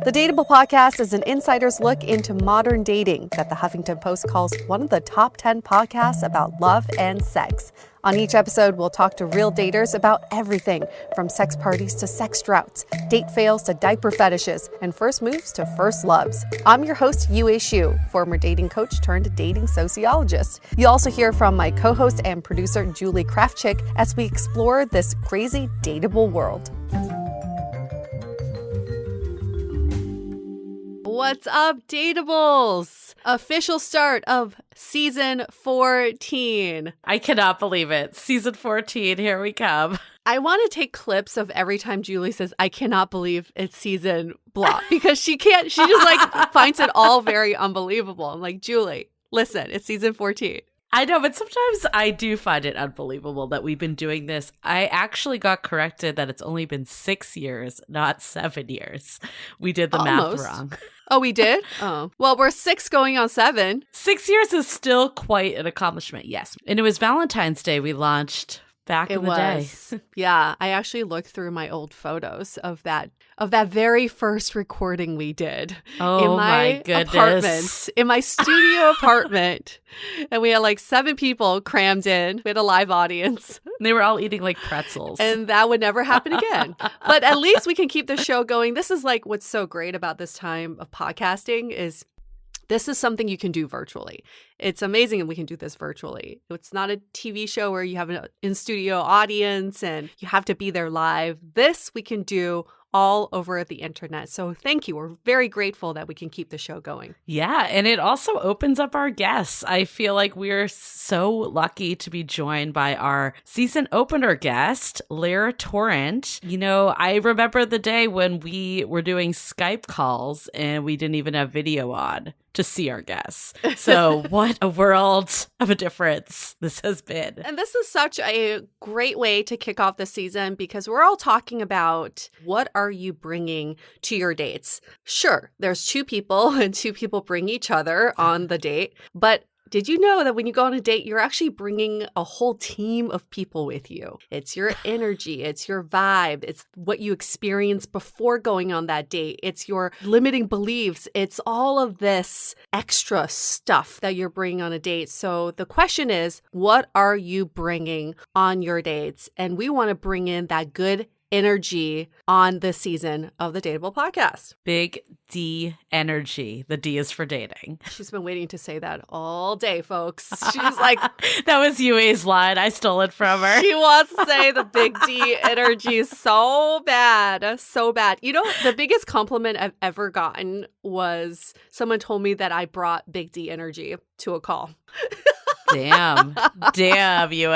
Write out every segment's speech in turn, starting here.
The Dateable podcast is an insider's look into modern dating that the Huffington Post calls one of the top 10 podcasts about love and sex. On each episode, we'll talk to real daters about everything from sex parties to sex droughts, date fails to diaper fetishes, and first moves to first loves. I'm your host, Yue Xu, former dating coach turned dating sociologist. You'll also hear from my co-host and producer, Julie Krafchick, as we explore this crazy dateable world. What's up, Dateables? Official start of season 14. I cannot believe it. Season 14, here we come. I want to take clips of every time Julie says, I cannot believe it's season blah, because she just like finds it all very unbelievable. I'm like, Julie, listen, it's season 14. I know, but sometimes I do find it unbelievable that we've been doing this. I actually got corrected that it's only been 6 years, not 7 years. We did the math wrong. Oh, we did? Oh. Well, we're 6 going on 7. 6 years is still quite an accomplishment, yes. And it was Valentine's Day we launched back in the day. Yeah, I actually looked through my old photos of that very first recording we did in my apartment, in my studio apartment. And we had like 7 people crammed in. We had a live audience. They were all eating like pretzels. And that would never happen again. But at least we can keep the show going. This is like what's so great about this time of podcasting is this is something you can do virtually. It's amazing that we can do this virtually. It's not a TV show where you have an in-studio audience and you have to be there live. This we can do all over the internet. So thank you. We're very grateful that we can keep the show going. Yeah, and it also opens up our guests. I feel like we're so lucky to be joined by our season opener guest, Lair Torrent. You know, I remember the day when we were doing Skype calls and we didn't even have video on to see our guests. So what a world of a difference this has been. And this is such a great way to kick off the season because we're all talking about what are you bringing to your dates? Sure, there's 2 people and 2 people bring each other on the date, but did you know that when you go on a date, you're actually bringing a whole team of people with you? It's your energy, it's your vibe, it's what you experience before going on that date, it's your limiting beliefs, it's all of this extra stuff that you're bringing on a date. So the question is, what are you bringing on your dates? And we want to bring in that good energy on this season of the Dateable podcast. Big D energy. The D is for dating. She's been waiting to say that all day, folks. She's like, that was Yue's line. I stole it from her. She wants to say the big D energy so bad. So bad. You know, the biggest compliment I've ever gotten was someone told me that I brought big D energy to a call. Damn, Yue.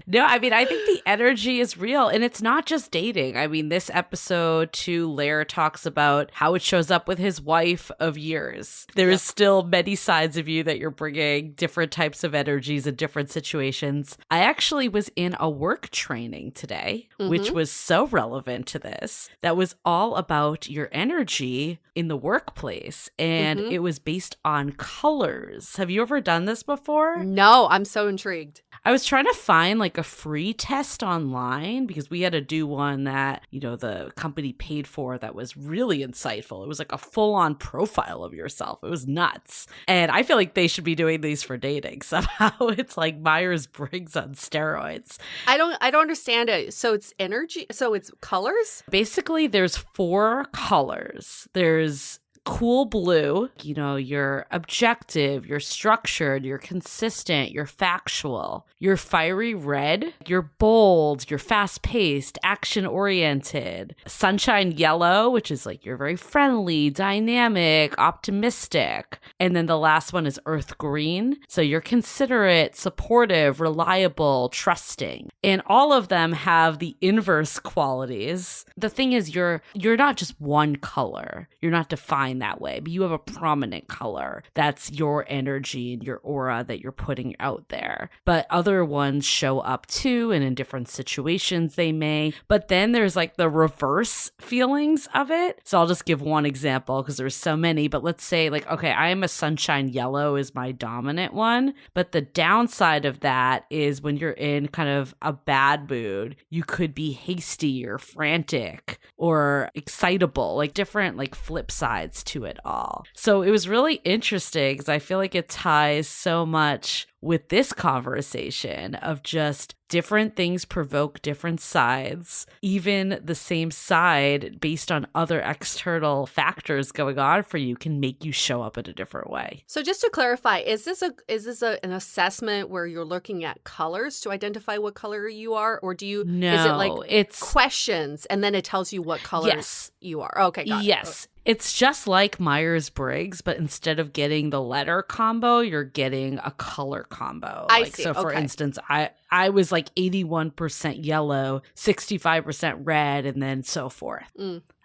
No, I mean, I think the energy is real and it's not just dating. I mean, this episode too, Lair talks about how it shows up with his wife of years. There is still many sides of you that you're bringing, different types of energies in different situations. I actually was in a work training today, which was so relevant to this. That was all about your energy in the workplace. And it was based on colors. Have you ever done this before? No, I'm so intrigued. I was trying to find like a free test online because we had to do one that, you know, the company paid for that was really insightful. It was like a full-on profile of yourself. It was nuts. And I feel like they should be doing these for dating. Somehow it's like Myers-Briggs on steroids. I don't understand it. So it's energy. So it's colors? Basically, there's 4 colors. There's cool blue, you know, you're objective, you're structured, you're consistent, you're factual. You're fiery red, you're bold, you're fast-paced, action-oriented. Sunshine yellow, which is like you're very friendly, dynamic, optimistic. And then the last one is earth green. So you're considerate, supportive, reliable, trusting. And all of them have the inverse qualities. The thing is, you're not just one color. You're not defined shine that way, but you have a prominent color. That's your energy and your aura that you're putting out there. But other ones show up too, and in different situations they may. But then there's like the reverse feelings of it. So I'll just give one example because there's so many, but let's say like, okay, I am a sunshine yellow is my dominant one. But the downside of that is when you're in kind of a bad mood, you could be hasty or frantic or excitable, like different like flip sides to it all. So it was really interesting because I feel like it ties so much with this conversation of just different things provoke different sides. Even the same side based on other external factors going on for you can make you show up in a different way. So just to clarify, is this an assessment where you're looking at colors to identify what color you are, or do you is it like it's questions and then it tells you what color you are? Okay, got it. Yes. It's just like Myers-Briggs, but instead of getting the letter combo, you're getting a color combo. I see. So for instance, I was like 81% yellow, 65% red, and then so forth.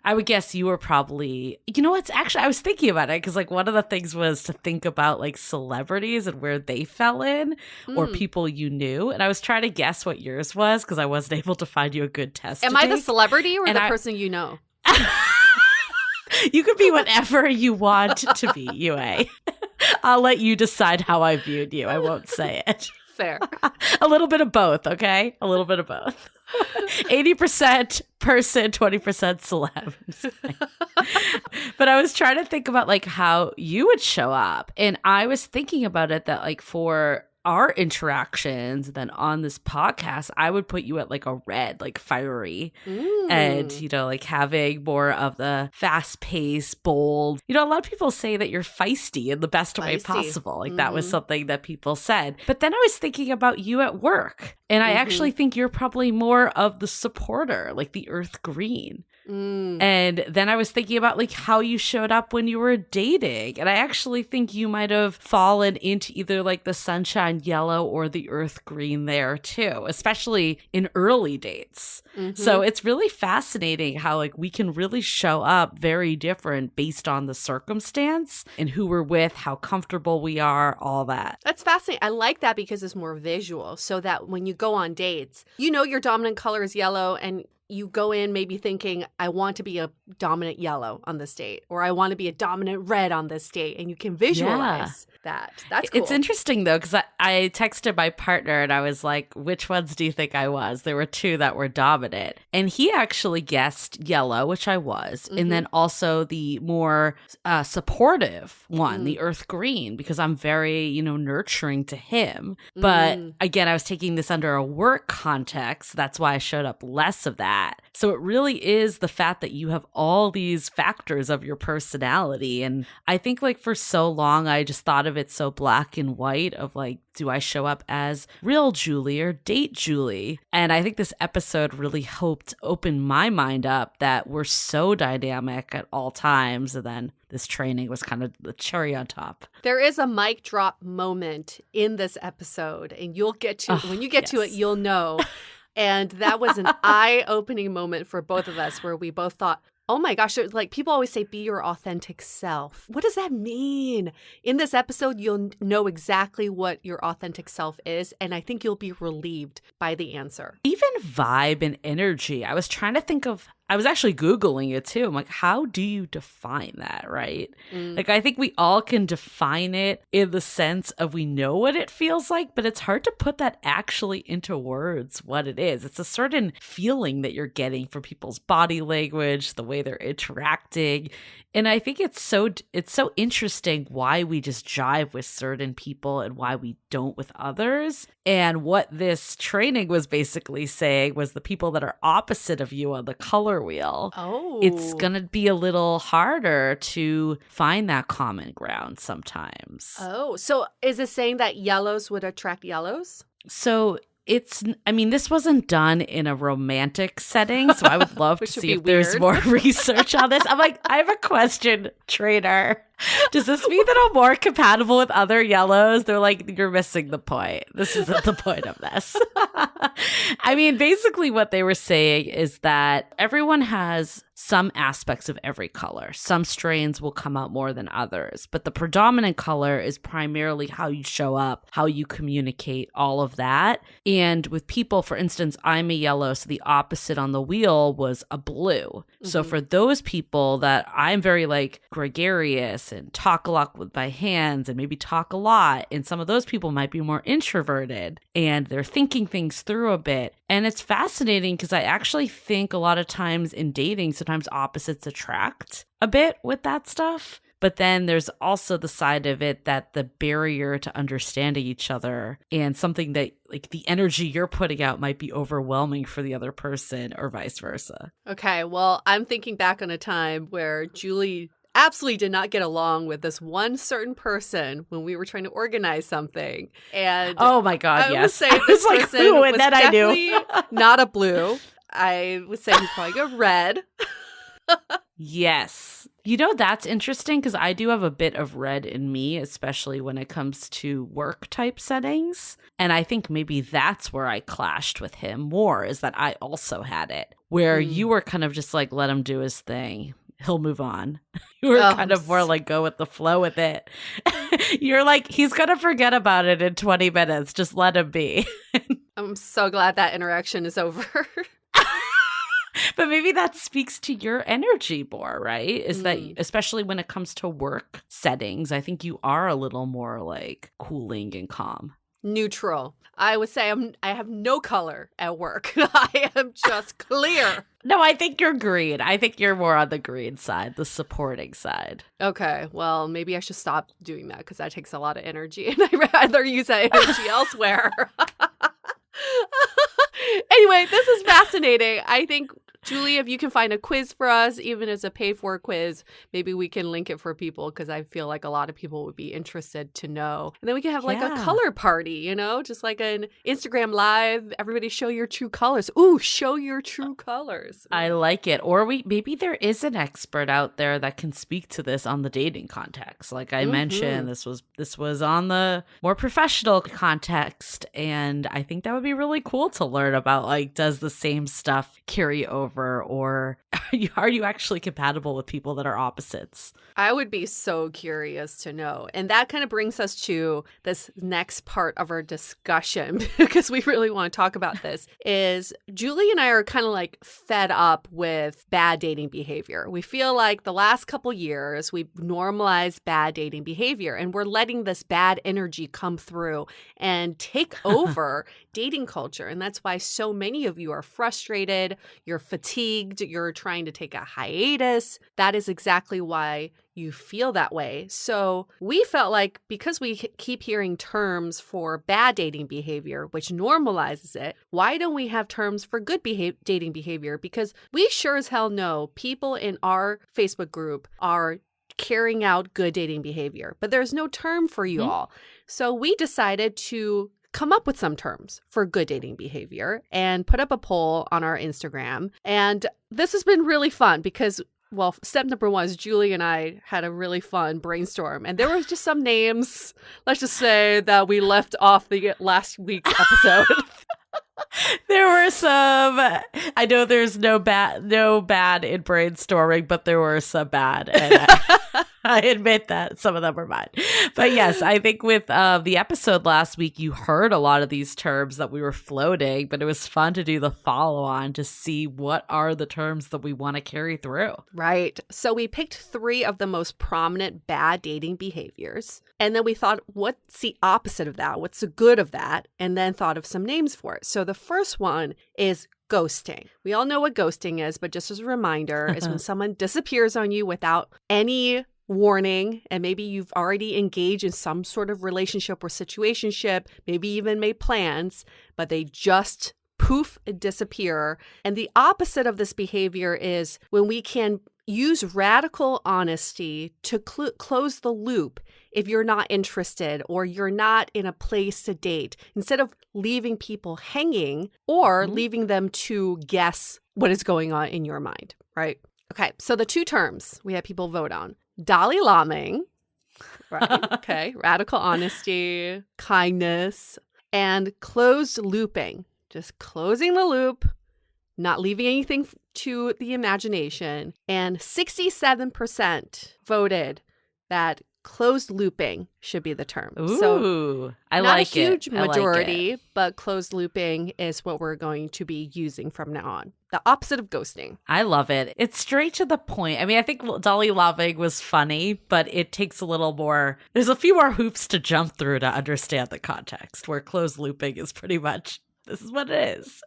I would guess you were probably, I was thinking about it because like one of the things was to think about like celebrities and where they fell in or people you knew. And I was trying to guess what yours was because I wasn't able to find you a good test. Am I the celebrity or the person you know? You could be whatever you want to be, Yue. I'll let you decide how I viewed you. I won't say it. Fair. A little bit of both, okay? A little bit of both. 80% person, 20% celeb. But I was trying to think about like how you would show up. And I was thinking about it that like for our interactions then on this podcast, I would put you at like a red, like fiery, and like having more of the fast-paced, bold. A lot of people say that you're feisty in the best way possible. Like that was something that people said. But then I was thinking about you at work, and I actually think you're probably more of the supporter, like the earth green. And then I was thinking about like how you showed up when you were dating. And I actually think you might have fallen into either like the sunshine yellow or the earth green there too, especially in early dates. So it's really fascinating how like we can really show up very different based on the circumstance and who we're with, how comfortable we are, all that. That's fascinating. I like that because it's more visual, so that when you go on dates, your dominant color is yellow and you go in maybe thinking, I want to be a dominant yellow on this date, or I want to be a dominant red on this date, and you can visualize that. That's cool. It's interesting, though, because I texted my partner, and I was like, which ones do you think I was? There were two that were dominant. And he actually guessed yellow, which I was, and then also the more supportive one, the earth green, because I'm very, nurturing to him. But again, I was taking this under a work context. That's why I showed up less of that. So it really is the fact that you have all these factors of your personality. And I think like for so long, I just thought of it so black and white of like, do I show up as real Julie or date Julie? And I think this episode really helped open my mind up that we're so dynamic at all times. And then this training was kind of the cherry on top. There is a mic drop moment in this episode, and you'll get to when you get to it, you'll know. And that was an eye-opening moment for both of us where we both thought, oh my gosh, like people always say, be your authentic self. What does that mean? In this episode, you'll know exactly what your authentic self is. And I think you'll be relieved by the answer. Even vibe and energy. I was trying to think of, I was actually Googling it too. I'm like, how do you define that, right? Like, I think we all can define it in the sense of we know what it feels like, but it's hard to put that actually into words, what it is. It's a certain feeling that you're getting from people's body language, the way they're interacting. And I think it's so interesting why we just jive with certain people and why we don't with others. And what this training was basically saying was the people that are opposite of you on the color wheel, it's going to be a little harder to find that common ground sometimes. Oh, so is it saying that yellows would attract yellows? So this wasn't done in a romantic setting, so I would love to see if there's more research on this. I'm like, I have a question, trainer. Does this mean that I'm more compatible with other yellows? They're like, you're missing the point. This isn't the point of this. I mean, basically what they were saying is that everyone has some aspects of every color. Some strains will come out more than others, but the predominant color is primarily how you show up, how you communicate, all of that. And with people, for instance, I'm a yellow, so the opposite on the wheel was a blue. Mm-hmm. So for those people that I'm very like gregarious and talk a lot with my hands and maybe talk a lot, and some of those people might be more introverted and they're thinking things through a bit. And it's fascinating because I actually think a lot of times in dating, sometimes opposites attract a bit with that stuff. But then there's also the side of it that the barrier to understanding each other and something that like the energy you're putting out might be overwhelming for the other person or vice versa. Okay, well, I'm thinking back on a time where Julie absolutely did not get along with this one certain person when we were trying to organize something. And oh my God, I yes. would say this like, person ooh, was then definitely not a blue. I would say he's probably a red. Yes. You know, that's interesting because I do have a bit of red in me, especially when it comes to work type settings. And I think maybe that's where I clashed with him more, is that I also had it, where you were kind of just like, let him do his thing. He'll move on. You were kind of more like go with the flow with it. You're like, he's going to forget about it in 20 minutes. Just let him be. I'm so glad that interaction is over. But maybe that speaks to your energy more, right? Is that especially when it comes to work settings, I think you are a little more like cooling and calm. Neutral. I would say I have no color at work. I am just clear. No, I think you're green. I think you're more on the green side, the supporting side. Okay, well, maybe I should stop doing that because that takes a lot of energy and I'd rather use that energy elsewhere. Anyway, this is fascinating. I think, Julie, if you can find a quiz for us, even as a pay-for quiz, maybe we can link it for people because I feel like a lot of people would be interested to know. And then we can have like a color party, you know, just like an Instagram live. Everybody show your true colors. Ooh, show your true colors. I like it. Or maybe there is an expert out there that can speak to this on the dating context. Like I mentioned, this was on the more professional context. And I think that would be really cool to learn about, like, does the same stuff carry over? Or are you actually compatible with people that are opposites? I would be so curious to know. And that kind of brings us to this next part of our discussion, because we really want to talk about this, is Julie and I are kind of like fed up with bad dating behavior. We feel like the last couple years we've normalized bad dating behavior and we're letting this bad energy come through and take over dating culture. And that's why so many of you are frustrated, you're fatigued, you're trying to take a hiatus. That is exactly why you feel that way. So we felt like because we keep hearing terms for bad dating behavior, which normalizes it, why don't we have terms for good dating behavior? Because we sure as hell know people in our Facebook group are carrying out good dating behavior, but there's no term for you all. So we decided to come up with some terms for good dating behavior and put up a poll on our Instagram. And this has been really fun because, well, step number one is Julie and I had a really fun brainstorm. And there was just some names, let's just say, that we left off the last week's episode. There were some, I know there's no bad in brainstorming, but there were some bad. And I admit that some of them were mine. But yes, I think with the episode last week, you heard a lot of these terms that we were floating, but it was fun to do the follow-on to see what are the terms that we want to carry through. Right. So we picked 3 of the most prominent bad dating behaviors. And then we thought, what's the opposite of that? What's the good of that? And then thought of some names for it. So the first one is ghosting. We all know what ghosting is, but just as a reminder, is when someone disappears on you without any warning, and maybe you've already engaged in some sort of relationship or situationship, maybe even made plans, but they just poof, disappear. And the opposite of this behavior is when we can use radical honesty to close the loop if you're not interested or you're not in a place to date, instead of leaving people hanging or leaving them to guess what is going on in your mind, right? Okay, so the 2 terms we had people vote on: Dalai Laming, Right. Okay. Radical honesty, kindness, and closed looping. Just closing the loop, not leaving anything to the imagination. And 67% voted that closed looping should be the term. Ooh, so I not like a huge it. I majority, like it. but closed looping is what we're going to be using from now on. The opposite of ghosting. I love it. It's straight to the point. I mean, I think Dolly Loving was funny, but it takes a little more, there's a few more hoops to jump through to understand the context, where closed looping is pretty much, this is what it is.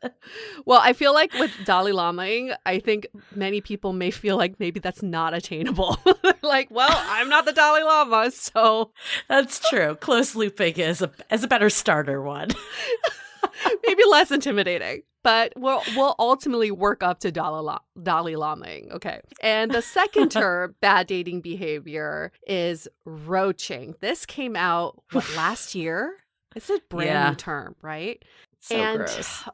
Well, I feel like with Dalai Laming, I think many people may feel like maybe that's not attainable. Like, well, I'm not the Dalai Lama, so. That's true. Closed looping is a better starter one. Maybe less intimidating, but we'll ultimately work up to Dalai Laming. Okay. And the second term, bad dating behavior, is roaching. This came out, last year? It's a brand new term, right? So gross.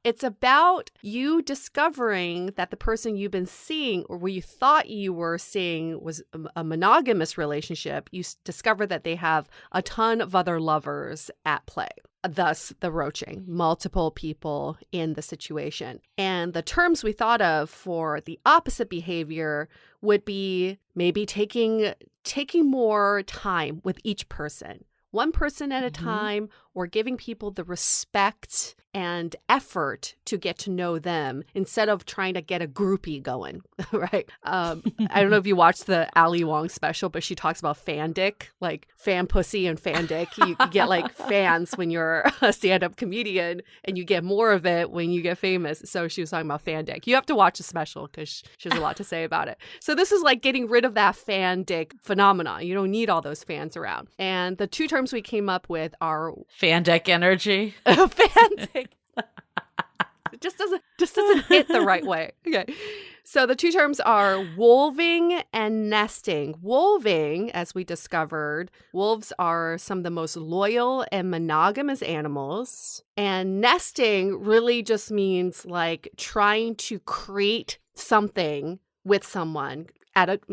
It's about you discovering that the person you've been seeing or where you thought you were seeing was a monogamous relationship. You discover that they have a ton of other lovers at play. Thus, the roaching, multiple people in the situation. And the terms we thought of for the opposite behavior would be maybe taking more time with each person. One person at a time, or giving people the respect and effort to get to know them instead of trying to get a groupie going, right? I don't know if you watched the Ali Wong special, but she talks about fan dick, like fan pussy and fan dick. You get like fans when you're a stand-up comedian, and you get more of it when you get famous. So she was talking about fan dick. You have to watch the special because she has a lot to say about it. So this is like getting rid of that fan dick phenomenon. You don't need all those fans around. And the two terms we came up with are fan dick energy. Fan dick. It just doesn't hit the right way. Okay. So the two terms are wolving and nesting. Wolving, as we discovered, wolves are some of the most loyal and monogamous animals. And nesting really just means like trying to create something with someone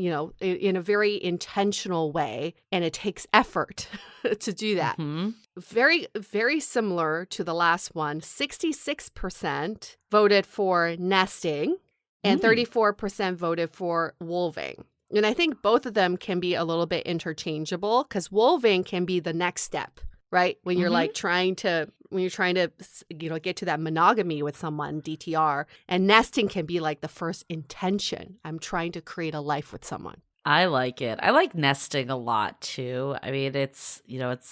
in a very intentional way, and it takes effort to do that. Mm-hmm. Very, very similar to the last one. 66% voted for nesting and 34% voted for wolving. And I think both of them can be a little bit interchangeable because wolving can be the next step, right? When you're like trying to get to that monogamy with someone, DTR, and nesting can be like the first intention. I'm trying to create a life with someone. I like it. I like nesting a lot too. I mean,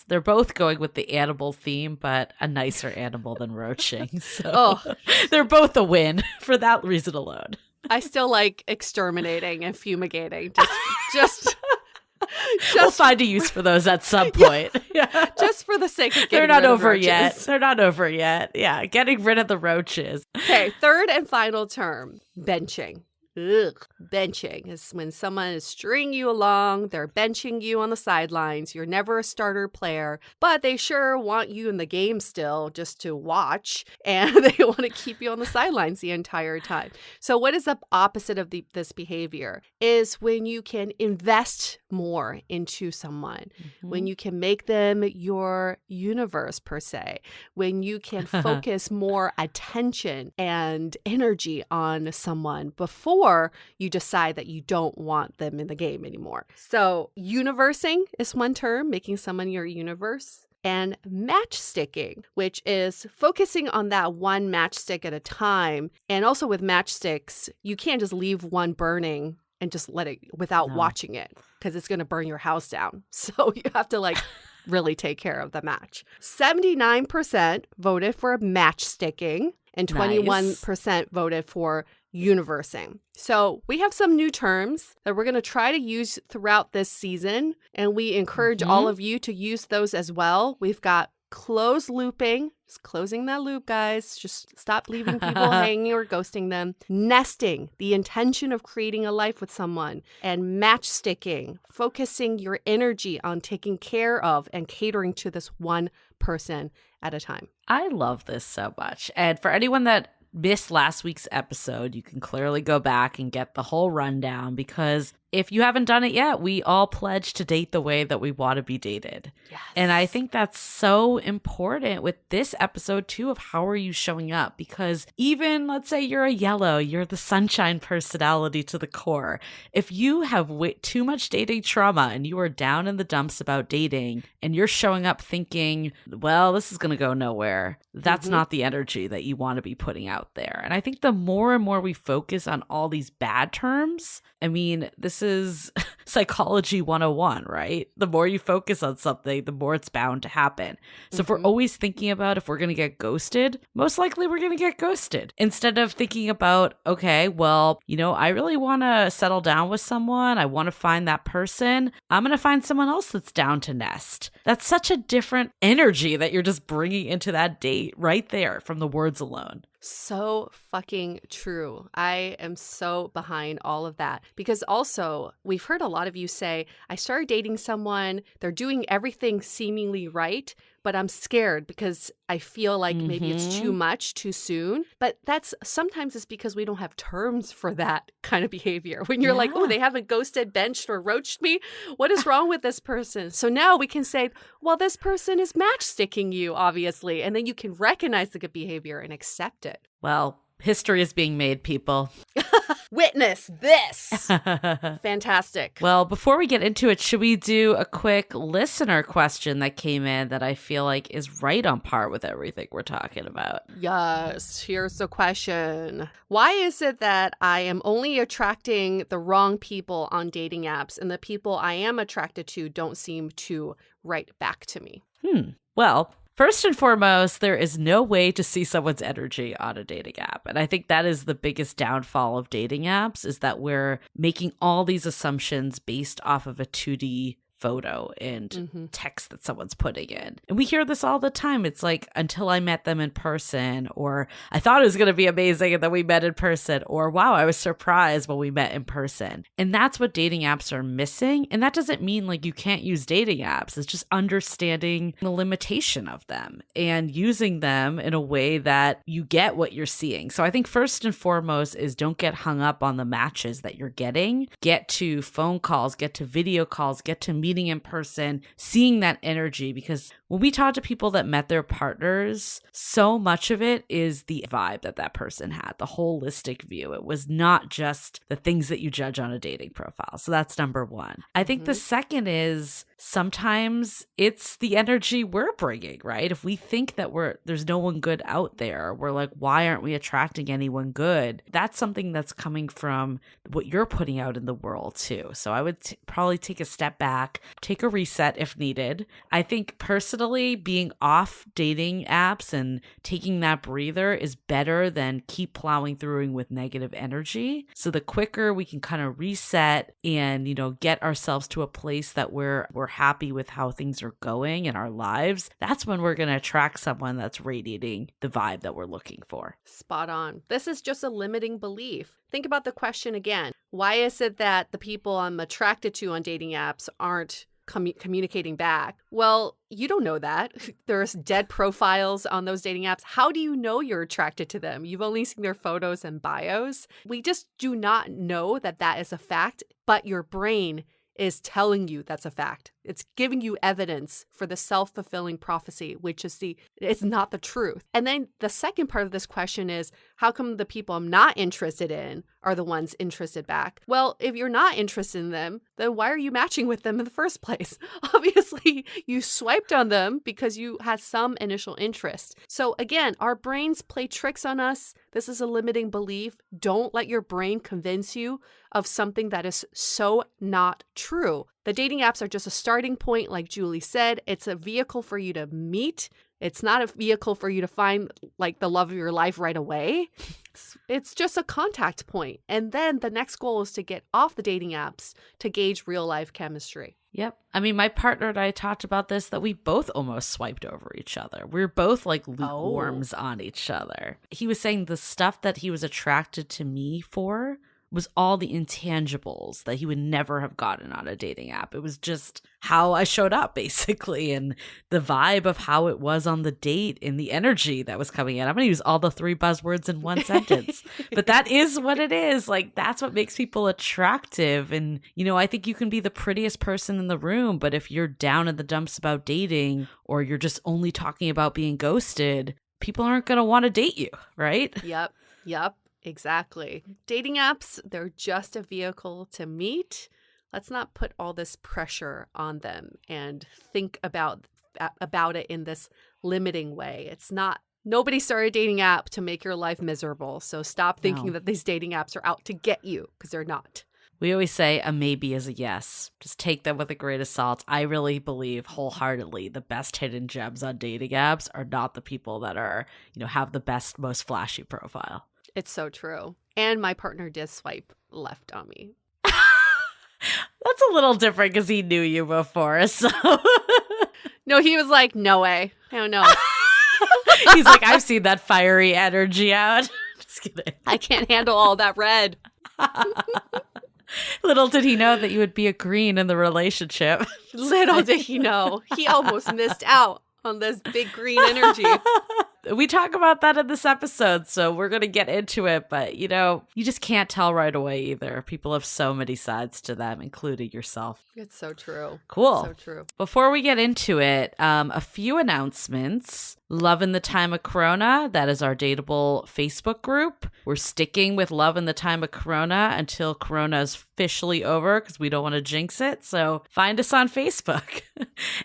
they're both going with the animal theme, but a nicer animal than roaching. So they're both a win for that reason alone. I still like exterminating and fumigating. Just we'll find a use for those at some point. Yeah. Just for the sake of getting They're not rid of over roaches. yet. They're not over yet. Yeah, getting rid of the roaches. Okay, third and final term, benching. Ugh. Benching is when someone is stringing you along, they're benching you on the sidelines. You're never a starter player, but they sure want you in the game still just to watch, and they want to keep you on the sidelines the entire time. So what is the opposite of this behavior is when you can invest more into someone, when you can make them your universe per se, when you can focus more attention and energy on someone before you decide that you don't want them in the game anymore. So universing is one term, making someone your universe. And matchsticking, which is focusing on that one matchstick at a time. And also with matchsticks, you can't just leave one burning and just let it without watching it because it's going to burn your house down. So you have to really take care of the match. 79% voted for matchsticking and 21% voted for universing. So we have some new terms that we're going to try to use throughout this season, and we encourage all of you to use those as well. We've got close looping, just closing that loop, guys. Just stop leaving people hanging or ghosting them. Nesting, the intention of creating a life with someone. And matchsticking, focusing your energy on taking care of and catering to this one person at a time. I love this so much. And for anyone that missed last week's episode, you can clearly go back and get the whole rundown because if you haven't done it yet, we all pledge to date the way that we want to be dated. Yes. And I think that's so important with this episode too, of how are you showing up? Because even let's say you're a yellow, you're the sunshine personality to the core. If you have too much dating trauma and you are down in the dumps about dating and you're showing up thinking, well, this is going to go nowhere, that's not the energy that you want to be putting out there. And I think the more and more we focus on all these bad terms, I mean, this is psychology 101, right? The more you focus on something, the more it's bound to happen. So if we're always thinking about if we're going to get ghosted, most likely we're going to get ghosted. Instead of thinking about, okay, well, you know, I really want to settle down with someone. I want to find that person. I'm going to find someone else that's down to nest. That's such a different energy that you're just bringing into that date right there from the words alone. So fucking true. I am so behind all of that because also we've heard a lot of you say, I started dating someone, they're doing everything seemingly right, but I'm scared because I feel like maybe it's too much too soon. But that's sometimes it's because we don't have terms for that kind of behavior. When you're like, oh, they haven't ghosted, benched, or roached me. What is wrong with this person? So now we can say, well, this person is matchsticking you, obviously. And then you can recognize the good behavior and accept it. Well, history is being made, people. Witness this. Fantastic. Well, before we get into it, should we do a quick listener question that came in that I feel like is right on par with everything we're talking about? Yes. Here's the question. Why is it that I am only attracting the wrong people on dating apps and the people I am attracted to don't seem to write back to me? Well, first and foremost, there is no way to see someone's energy on a dating app. And I think that is the biggest downfall of dating apps, is that we're making all these assumptions based off of a 2D photo and text that someone's putting in. And we hear this all the time. It's like, until I met them in person, or I thought it was going to be amazing and then we met in person, or wow, I was surprised when we met in person. And that's what dating apps are missing. And that doesn't mean like you can't use dating apps. It's just understanding the limitation of them and using them in a way that you get what you're seeing. So I think first and foremost is don't get hung up on the matches that you're getting. Get to phone calls, get to video calls, get to meeting in person, seeing that energy. Because when we talk to people that met their partners, so much of it is the vibe that that person had, the holistic view. It was not just the things that you judge on a dating profile. So that's number one. I think the second is sometimes it's the energy we're bringing, right? If we think that there's no one good out there, we're like, why aren't we attracting anyone good? That's something that's coming from what you're putting out in the world too. So I would probably take a step back, take a reset if needed. I think personally, being off dating apps and taking that breather is better than keep plowing through with negative energy. So the quicker we can kind of reset and, you know, get ourselves to a place that we're happy with how things are going in our lives, that's when we're going to attract someone that's radiating the vibe that we're looking for. Spot on. This is just a limiting belief. Think about the question again. Why is it that the people I'm attracted to on dating apps aren't communicating back? Well, you don't know that. There's dead profiles on those dating apps. How do you know you're attracted to them? You've only seen their photos and bios. We just do not know that that is a fact, but your brain is telling you that's a fact. It's giving you evidence for the self-fulfilling prophecy, which is it's not the truth. And then the second part of this question is, how come the people I'm not interested in are the ones interested back? Well, if you're not interested in them, then why are you matching with them in the first place? Obviously, you swiped on them because you had some initial interest. So again, our brains play tricks on us. This is a limiting belief. Don't let your brain convince you of something that is so not true. The dating apps are just a starting point, like Julie said. It's a vehicle for you to meet. It's not a vehicle for you to find like the love of your life right away. It's just a contact point. And then the next goal is to get off the dating apps to gauge real life chemistry. Yep. I mean, my partner and I talked about this, that we both almost swiped over each other. We were both like lukewarms on each other. He was saying the stuff that he was attracted to me for was all the intangibles that he would never have gotten on a dating app. It was just how I showed up, basically, and the vibe of how it was on the date and the energy that was coming in. I'm going to use all the 3 buzzwords in one sentence, but that is what it is. Like, that's what makes people attractive. And, you know, I think you can be the prettiest person in the room, but if you're down in the dumps about dating, or you're just only talking about being ghosted, people aren't going to want to date you, right? Yep, exactly. Dating apps, they're just a vehicle to meet. Let's not put all this pressure on them and think about it in this limiting way. It's not, nobody started a dating app to make your life miserable. So stop thinking that these dating apps are out to get you, because they're not. We always say a maybe is a yes. Just take that with a grain of salt. I really believe wholeheartedly the best hidden gems on dating apps are not the people that are, you know, have the best, most flashy profile. It's so true. And my partner did swipe left on me. That's a little different because he knew you before, so. No, he was like, no way. I don't know. He's like, I've seen that fiery energy out. Just kidding. I can't handle all that red. Little did he know that you would be a green in the relationship. Little did he know. He almost missed out on this big green energy. We talk about that in this episode, so we're going to get into it. But, you know, you just can't tell right away either. People have so many sides to them, including yourself. It's so true. Cool. So true. Before we get into it, a few announcements. Love in the Time of Corona, that is our Dateable Facebook group. We're sticking with Love in the Time of Corona until Corona is officially over because we don't want to jinx it. So find us on Facebook.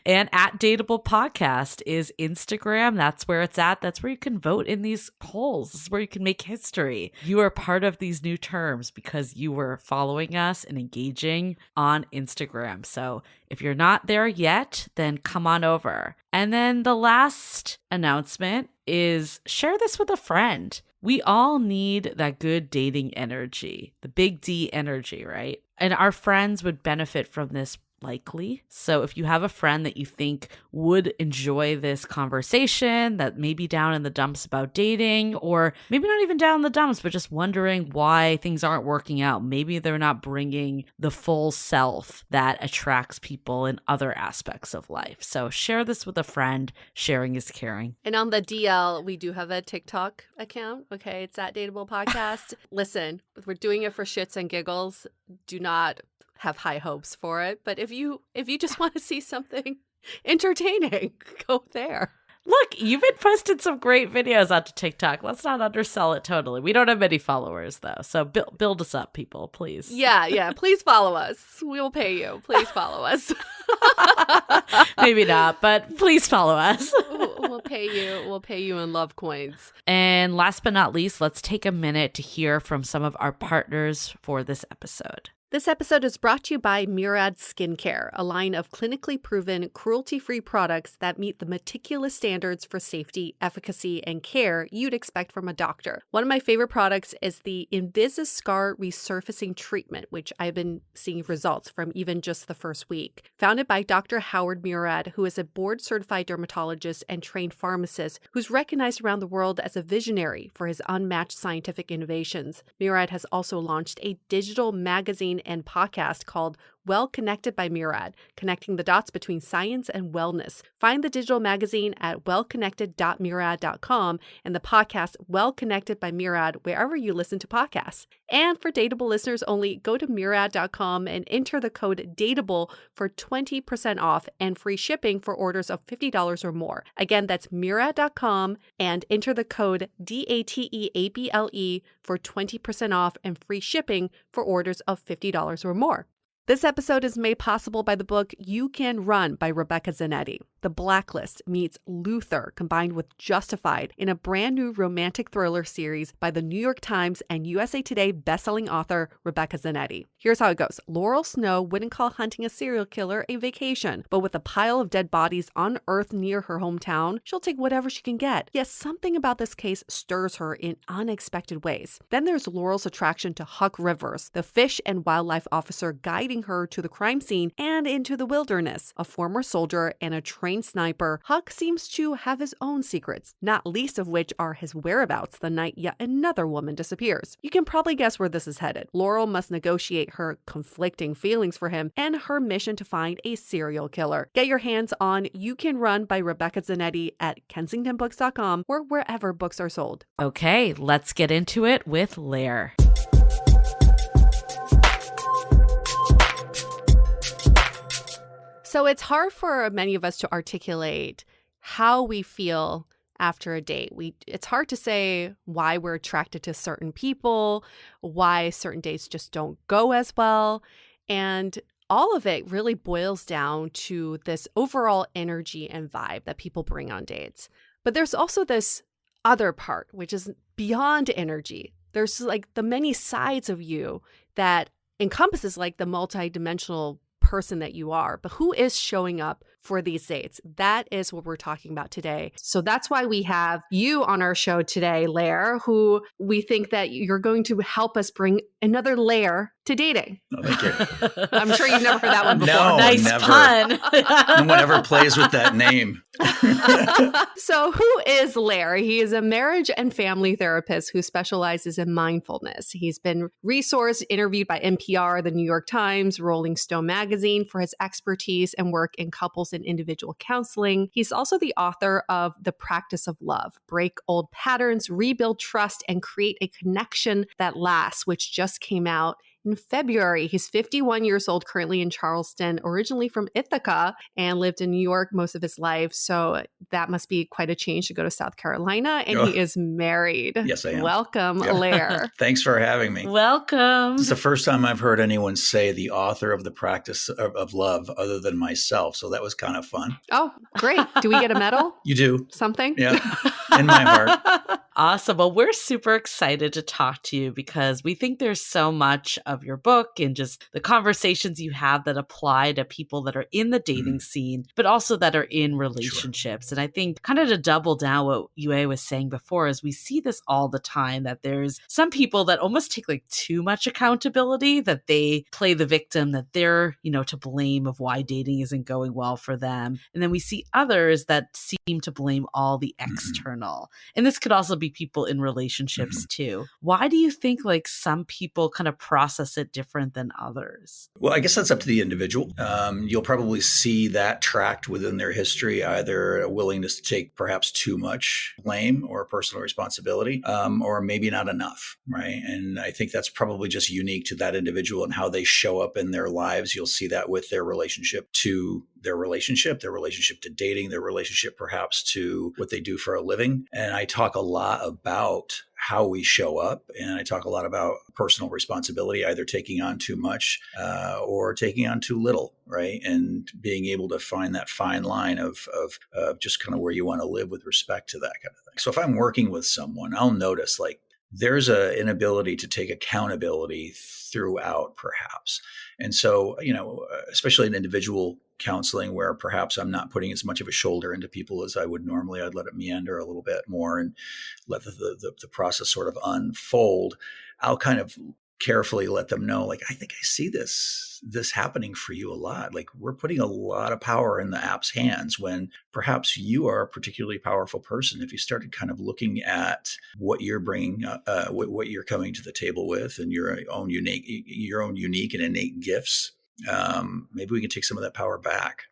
And at Dateable Podcast is Instagram. That's where it's at. That's where you can vote in these polls. This is where you can make history. You are part of these new terms because you were following us and engaging on Instagram. So if you're not there yet, then come on over. And then the last announcement is share this with a friend. We all need that good dating energy, the big D energy, right? And our friends would benefit from this likely. So if you have a friend that you think would enjoy this conversation, that may be down in the dumps about dating, or maybe not even down in the dumps, but just wondering why things aren't working out. Maybe they're not bringing the full self that attracts people in other aspects of life. So share this with a friend. Sharing is caring. And on the DL, we do have a TikTok account. Okay, it's at Dateable Podcast. Listen, we're doing it for shits and giggles. Do not have high hopes for it, but if you just want to see something entertaining, go there. Look, you've been posting some great videos onto TikTok. Let's not undersell it totally. We don't have many followers though, so build us up, people, please. Yeah, please follow us. We will pay you. Please follow us. Maybe not, but please follow us. We'll pay you. We'll pay you in love coins. And last but not least, let's take a minute to hear from some of our partners for this episode. This episode is brought to you by Murad Skincare, a line of clinically proven, cruelty-free products that meet the meticulous standards for safety, efficacy, and care you'd expect from a doctor. One of my favorite products is the Invisalign Scar Resurfacing Treatment, which I've been seeing results from even just the first week. Founded by Dr. Howard Murad, who is a board-certified dermatologist and trained pharmacist who's recognized around the world as a visionary for his unmatched scientific innovations. Murad has also launched a digital magazine and podcast called Well Connected by Murad, connecting the dots between science and wellness. Find the digital magazine at wellconnected.murad.com and the podcast Well Connected by Murad wherever you listen to podcasts. And for Dateable listeners only, go to murad.com and enter the code DATEABLE for 20% off and free shipping for orders of $50 or more. Again, that's murad.com and enter the code DATEABLE for 20% off and free shipping for orders of $50 or more. This episode is made possible by the book You Can Run by Rebecca Zanetti. The Blacklist meets Luther combined with Justified in a brand new romantic thriller series by the New York Times and USA Today bestselling author Rebecca Zanetti. Here's how it goes. Laurel Snow wouldn't call hunting a serial killer a vacation, but with a pile of dead bodies unearthed near her hometown, she'll take whatever she can get. Yet something about this case stirs her in unexpected ways. Then there's Laurel's attraction to Huck Rivers, the fish and wildlife officer guiding her to the crime scene and into the wilderness, a former soldier and a trained blind sniper, Huck seems to have his own secrets, not least of which are his whereabouts the night yet another woman disappears. You can probably guess where this is headed. Laurel must negotiate her conflicting feelings for him and her mission to find a serial killer. Get your hands on You Can Run by Rebecca Zanetti at kensingtonbooks.com or wherever books are sold. Okay, let's get into it with Lair. So it's hard for many of us to articulate how we feel after a date. It's hard to say why we're attracted to certain people, why certain dates just don't go as well. And all of it really boils down to this overall energy and vibe that people bring on dates. But there's also this other part, which is beyond energy. There's like the many sides of you that encompasses like the multidimensional person that you are, but who is showing up for these dates? That is what we're talking about today. So that's why we have you on our show today, Lair, who we think that you're going to help us bring another layer to dating. Oh, thank you. I'm sure you've never heard that one before. No, Nice never. pun. No one ever plays with that name. So who is Lair? He is a marriage and family therapist who specializes in mindfulness. He's been resourced, interviewed by NPR, the New York Times, Rolling Stone magazine for his expertise and work in couples and individual counseling. He's also the author of The Practice of Love, Break Old Patterns, Rebuild Trust, and Create a Connection That Lasts, which just came out in February. He's 51 years old, currently in Charleston, originally from Ithaca, and lived in New York most of his life. So that must be quite a change to go to South Carolina. And he is married. Yes, I am. Welcome, Yeah. Lair. Thanks for having me. Welcome. It's the first time I've heard anyone say the author of The Practice of Love other than myself. So that was kind of fun. Oh, great. Do we get a medal? You do. Something? Yeah. In my heart. Awesome. Well, we're super excited to talk to you because we think there's so much of your book and just the conversations you have that apply to people that are in the dating scene, but also that are in relationships. Sure. And I think kind of to double down what Yue was saying before is we see this all the time, that there's some people that almost take like too much accountability, that they play the victim, that they're, to blame of why dating isn't going well for them. And then we see others that seem to blame all the external. And this could also be people in relationships too. Why do you think like some people kind of process it different than others? Well, I guess that's up to the individual. You'll probably see that tracked within their history, either a willingness to take perhaps too much blame or personal responsibility, or maybe not enough, right? And I think that's probably just unique to that individual and how they show up in their lives. You'll see that with their relationship to their relationship to dating, their relationship perhaps to what they do for a living. And I talk a lot about how we show up, and I talk a lot about personal responsibility, either taking on too much or taking on too little, right? And being able to find that fine line of just kind of where you want to live with respect to that kind of thing. So if I'm working with someone, I'll notice like there's an inability to take accountability throughout, perhaps. And so, especially in individual counseling where perhaps I'm not putting as much of a shoulder into people as I would normally, I'd let it meander a little bit more and let the process sort of unfold. I'll kind of carefully let them know, like, I think I see this happening for you a lot. Like, we're putting a lot of power in the app's hands when perhaps you are a particularly powerful person. If you started kind of looking at what you're bringing, what you're coming to the table with, and your own unique and innate gifts, maybe we can take some of that power back.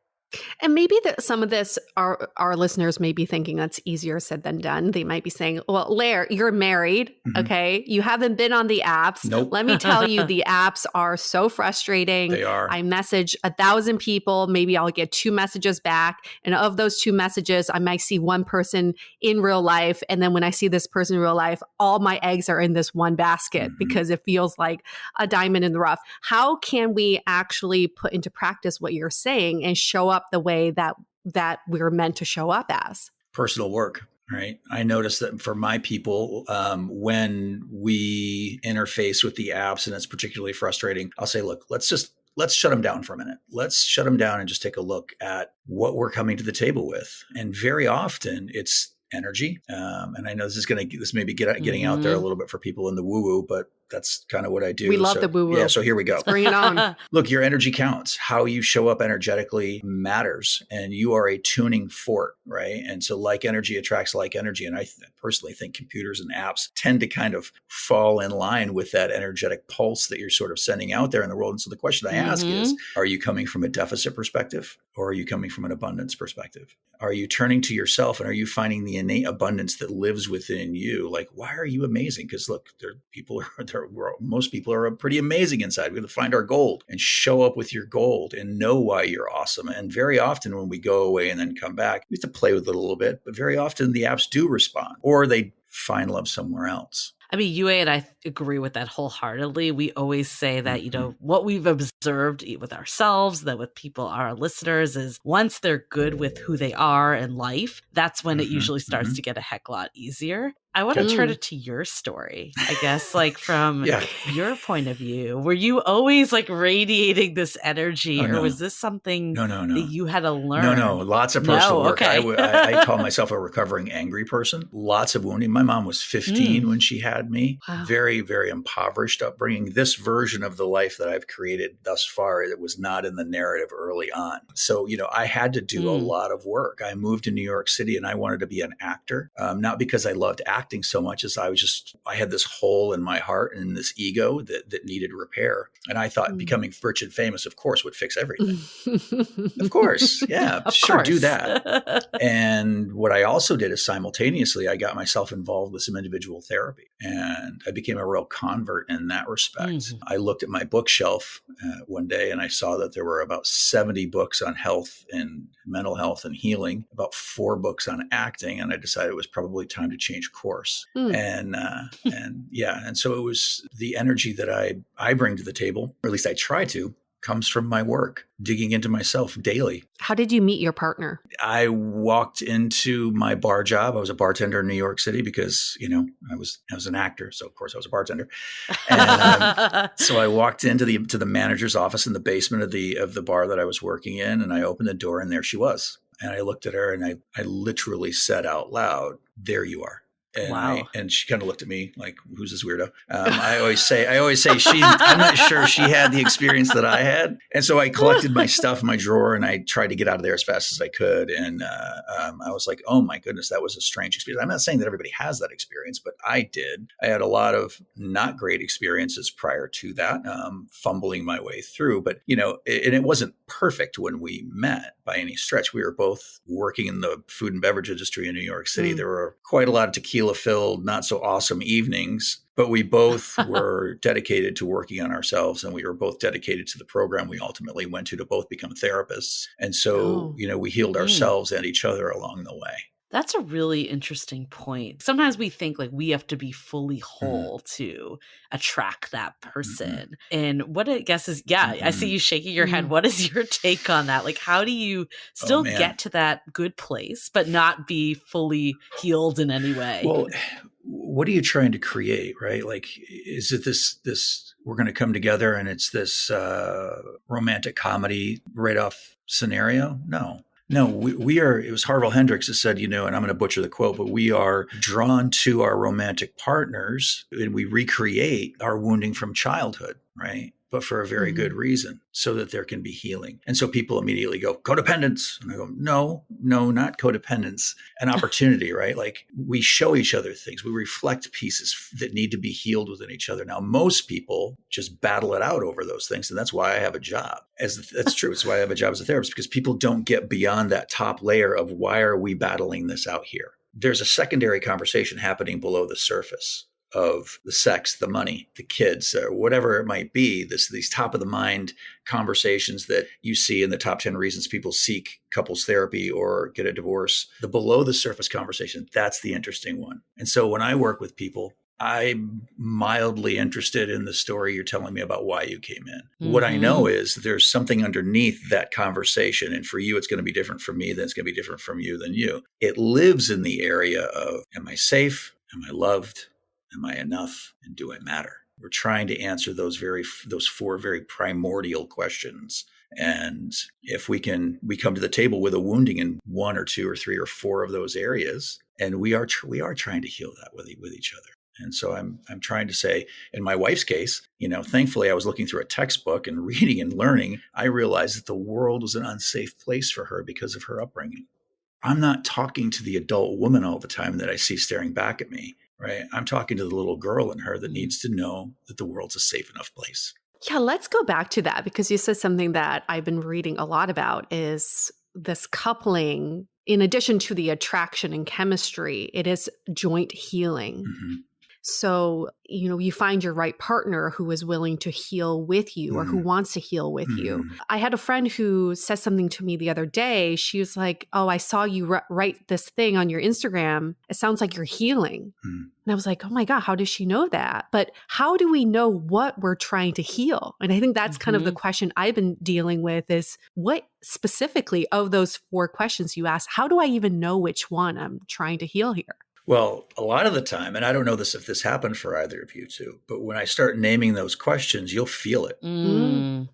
And maybe that some of this, our listeners may be thinking that's easier said than done. They might be saying, well, Lair, you're married, okay? You haven't been on the apps. Nope. Let me tell you, the apps are so frustrating. They are. I message 1,000 people. Maybe I'll get 2 messages back. And of those 2 messages, I might see one person in real life. And then when I see this person in real life, all my eggs are in this one basket because it feels like a diamond in the rough. How can we actually put into practice what you're saying and show up the way that we're meant to show up as? Personal work, right? I notice that for my people, when we interface with the apps and it's particularly frustrating, I'll say, look, let's shut them down for a minute. Let's shut them down and just take a look at what we're coming to the table with. And very often it's energy. And I know this may be getting out there a little bit for people in the woo-woo, but that's kind of what I do. We love so, the woo-woo. Yeah, so here we go. Let's bring it on. Look, your energy counts. How you show up energetically matters, and you are a tuning fork, right? And so like energy attracts like energy. And I personally think computers and apps tend to kind of fall in line with that energetic pulse that you're sort of sending out there in the world. And so the question I ask is, are you coming from a deficit perspective, or are you coming from an abundance perspective? Are you turning to yourself, and are you finding the innate abundance that lives within you? Like, why are you amazing? Because look, most people are pretty amazing inside. We have to find our gold and show up with your gold and know why you're awesome. And very often when we go away and then come back, we have to play with it a little bit, but very often the apps do respond, or they find love somewhere else. I mean, Yue and I agree with that wholeheartedly. We always say that, you know, what we've observed with ourselves, that with people, our listeners, is once they're good with who they are in life, that's when it usually starts to get a heck lot easier. I want to turn it to your story, I guess, like from your point of view. Were you always like radiating this energy, or was this something that you had to learn? No, lots of personal work. I call myself a recovering angry person. Lots of wounding. My mom was 15 when she had me. Wow. Very, very impoverished upbringing. This version of the life that I've created thus far, it was not in the narrative early on. So, you know, I had to do a lot of work. I moved to New York City and I wanted to be an actor, not because I loved acting so much as I had this hole in my heart and this ego that needed repair. And I thought becoming rich and famous, of course, would fix everything. Of course. Yeah, do that. And what I also did is simultaneously, I got myself involved with some individual therapy, and I became a real convert in that respect. I looked at my bookshelf one day and I saw that there were about 70 books on health and mental health and healing, about 4 books on acting. And I decided it was probably time to change course. And so it was the energy that I bring to the table, or at least I try to, comes from my work, digging into myself daily. How did you meet your partner? I walked into my bar job. I was a bartender in New York City because, you know, I was an actor. So of course I was a bartender. And so I walked into the manager's office in the basement of the bar that I was working in. And I opened the door and there she was. And I looked at her and I literally said out loud, "There you are." And, wow. And she kind of looked at me like, "Who's this weirdo?" I always say I'm not sure she had the experience that I had. And so I collected my stuff in my drawer and I tried to get out of there as fast as I could. And I was like, oh my goodness, that was a strange experience. I'm not saying that everybody has that experience, but I did. I had a lot of not great experiences prior to that, fumbling my way through. But, you know, and it wasn't perfect when we met by any stretch. We were both working in the food and beverage industry in New York City. There were quite a lot of tequila-filled, not so awesome evenings, but we both were dedicated to working on ourselves, and we were both dedicated to the program we ultimately went to both become therapists. And so, you know, we healed ourselves and each other along the way. That's a really interesting point. Sometimes we think like we have to be fully whole to attract that person. And what I guess is, I see you shaking your head. What is your take on that? Like, how do you still get to that good place, but not be fully healed in any way? Well, what are you trying to create, right? Like, is it this we're going to come together and it's this romantic comedy right off scenario? No, we are, it was Harville Hendrix that said, you know, and I'm going to butcher the quote, but we are drawn to our romantic partners and we recreate our wounding from childhood, right? But for a very good reason, so that there can be healing. And so people immediately go, codependence. And I go, no, not codependence, an opportunity, right? Like we show each other things. We reflect pieces that need to be healed within each other. Now, most people just battle it out over those things. And that's why I have a job. That's true. It's why I have a job as a therapist, because people don't get beyond that top layer of why are we battling this out here? There's a secondary conversation happening below the surface of the sex, the money, the kids, or whatever it might be, these top of the mind conversations that you see in the top 10 reasons people seek couples therapy or get a divorce. The below the surface conversation, that's the interesting one. And so when I work with people, I'm mildly interested in the story you're telling me about why you came in. What I know is there's something underneath that conversation. And for you, it's going to be different from me, then it's going to be different from you than you. It lives in the area of, am I safe? Am I loved? Am I enough? And do I matter? We're trying to answer those 4 very primordial questions. And if we come to the table with a wounding in 1 or 2 or 3 or 4 of those areas, and we are trying to heal that with each other. And so I'm trying to say, in my wife's case, thankfully I was looking through a textbook and reading and learning. I realized that the world was an unsafe place for her because of her upbringing. I'm not talking to the adult woman all the time that I see staring back at me, right? I'm talking to the little girl in her that needs to know that the world's a safe enough place. Yeah, let's go back to that, because you said something that I've been reading a lot about is this coupling. In addition to the attraction and chemistry, it is joint healing. Mm-hmm. So, you find your right partner who is willing to heal with you or who wants to heal with you. I had a friend who said something to me the other day. She was like, oh, I saw you write this thing on your Instagram. It sounds like you're healing. And I was like, oh my God, how does she know that? But how do we know what we're trying to heal? And I think that's kind of the question I've been dealing with is what specifically of those 4 questions you asked, how do I even know which one I'm trying to heal here? Well, a lot of the time, and I don't know if this happened for either of you two, but when I start naming those questions, you'll feel it,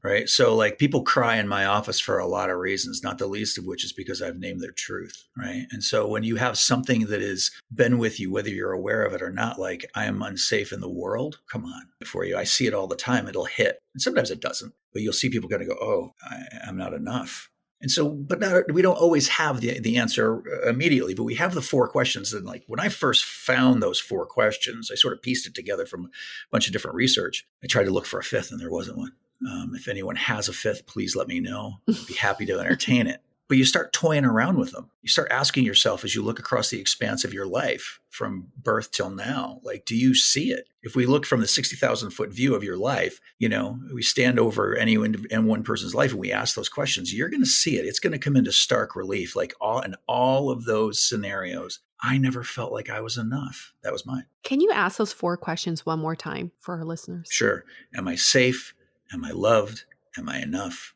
right? So like people cry in my office for a lot of reasons, not the least of which is because I've named their truth, right? And so when you have something that has been with you, whether you're aware of it or not, like I am unsafe in the world, come on, for you. I see it all the time. It'll hit. And sometimes it doesn't, but you'll see people kind of go, oh, I'm not enough. And so, but now we don't always have the answer immediately, but we have the 4 questions. And like when I first found those 4 questions, I sort of pieced it together from a bunch of different research. I tried to look for a 5th and there wasn't one. If anyone has a 5th, please let me know. I'd be happy to entertain it. But you start toying around with them. You start asking yourself as you look across the expanse of your life from birth till now, like, do you see it? If we look from the 60,000 foot view of your life, we stand over any one person's life and we ask those questions, you're going to see it. It's going to come into stark relief. Like in all of those scenarios, I never felt like I was enough. That was mine. Can you ask those 4 questions one more time for our listeners? Sure. Am I safe? Am I loved? Am I enough?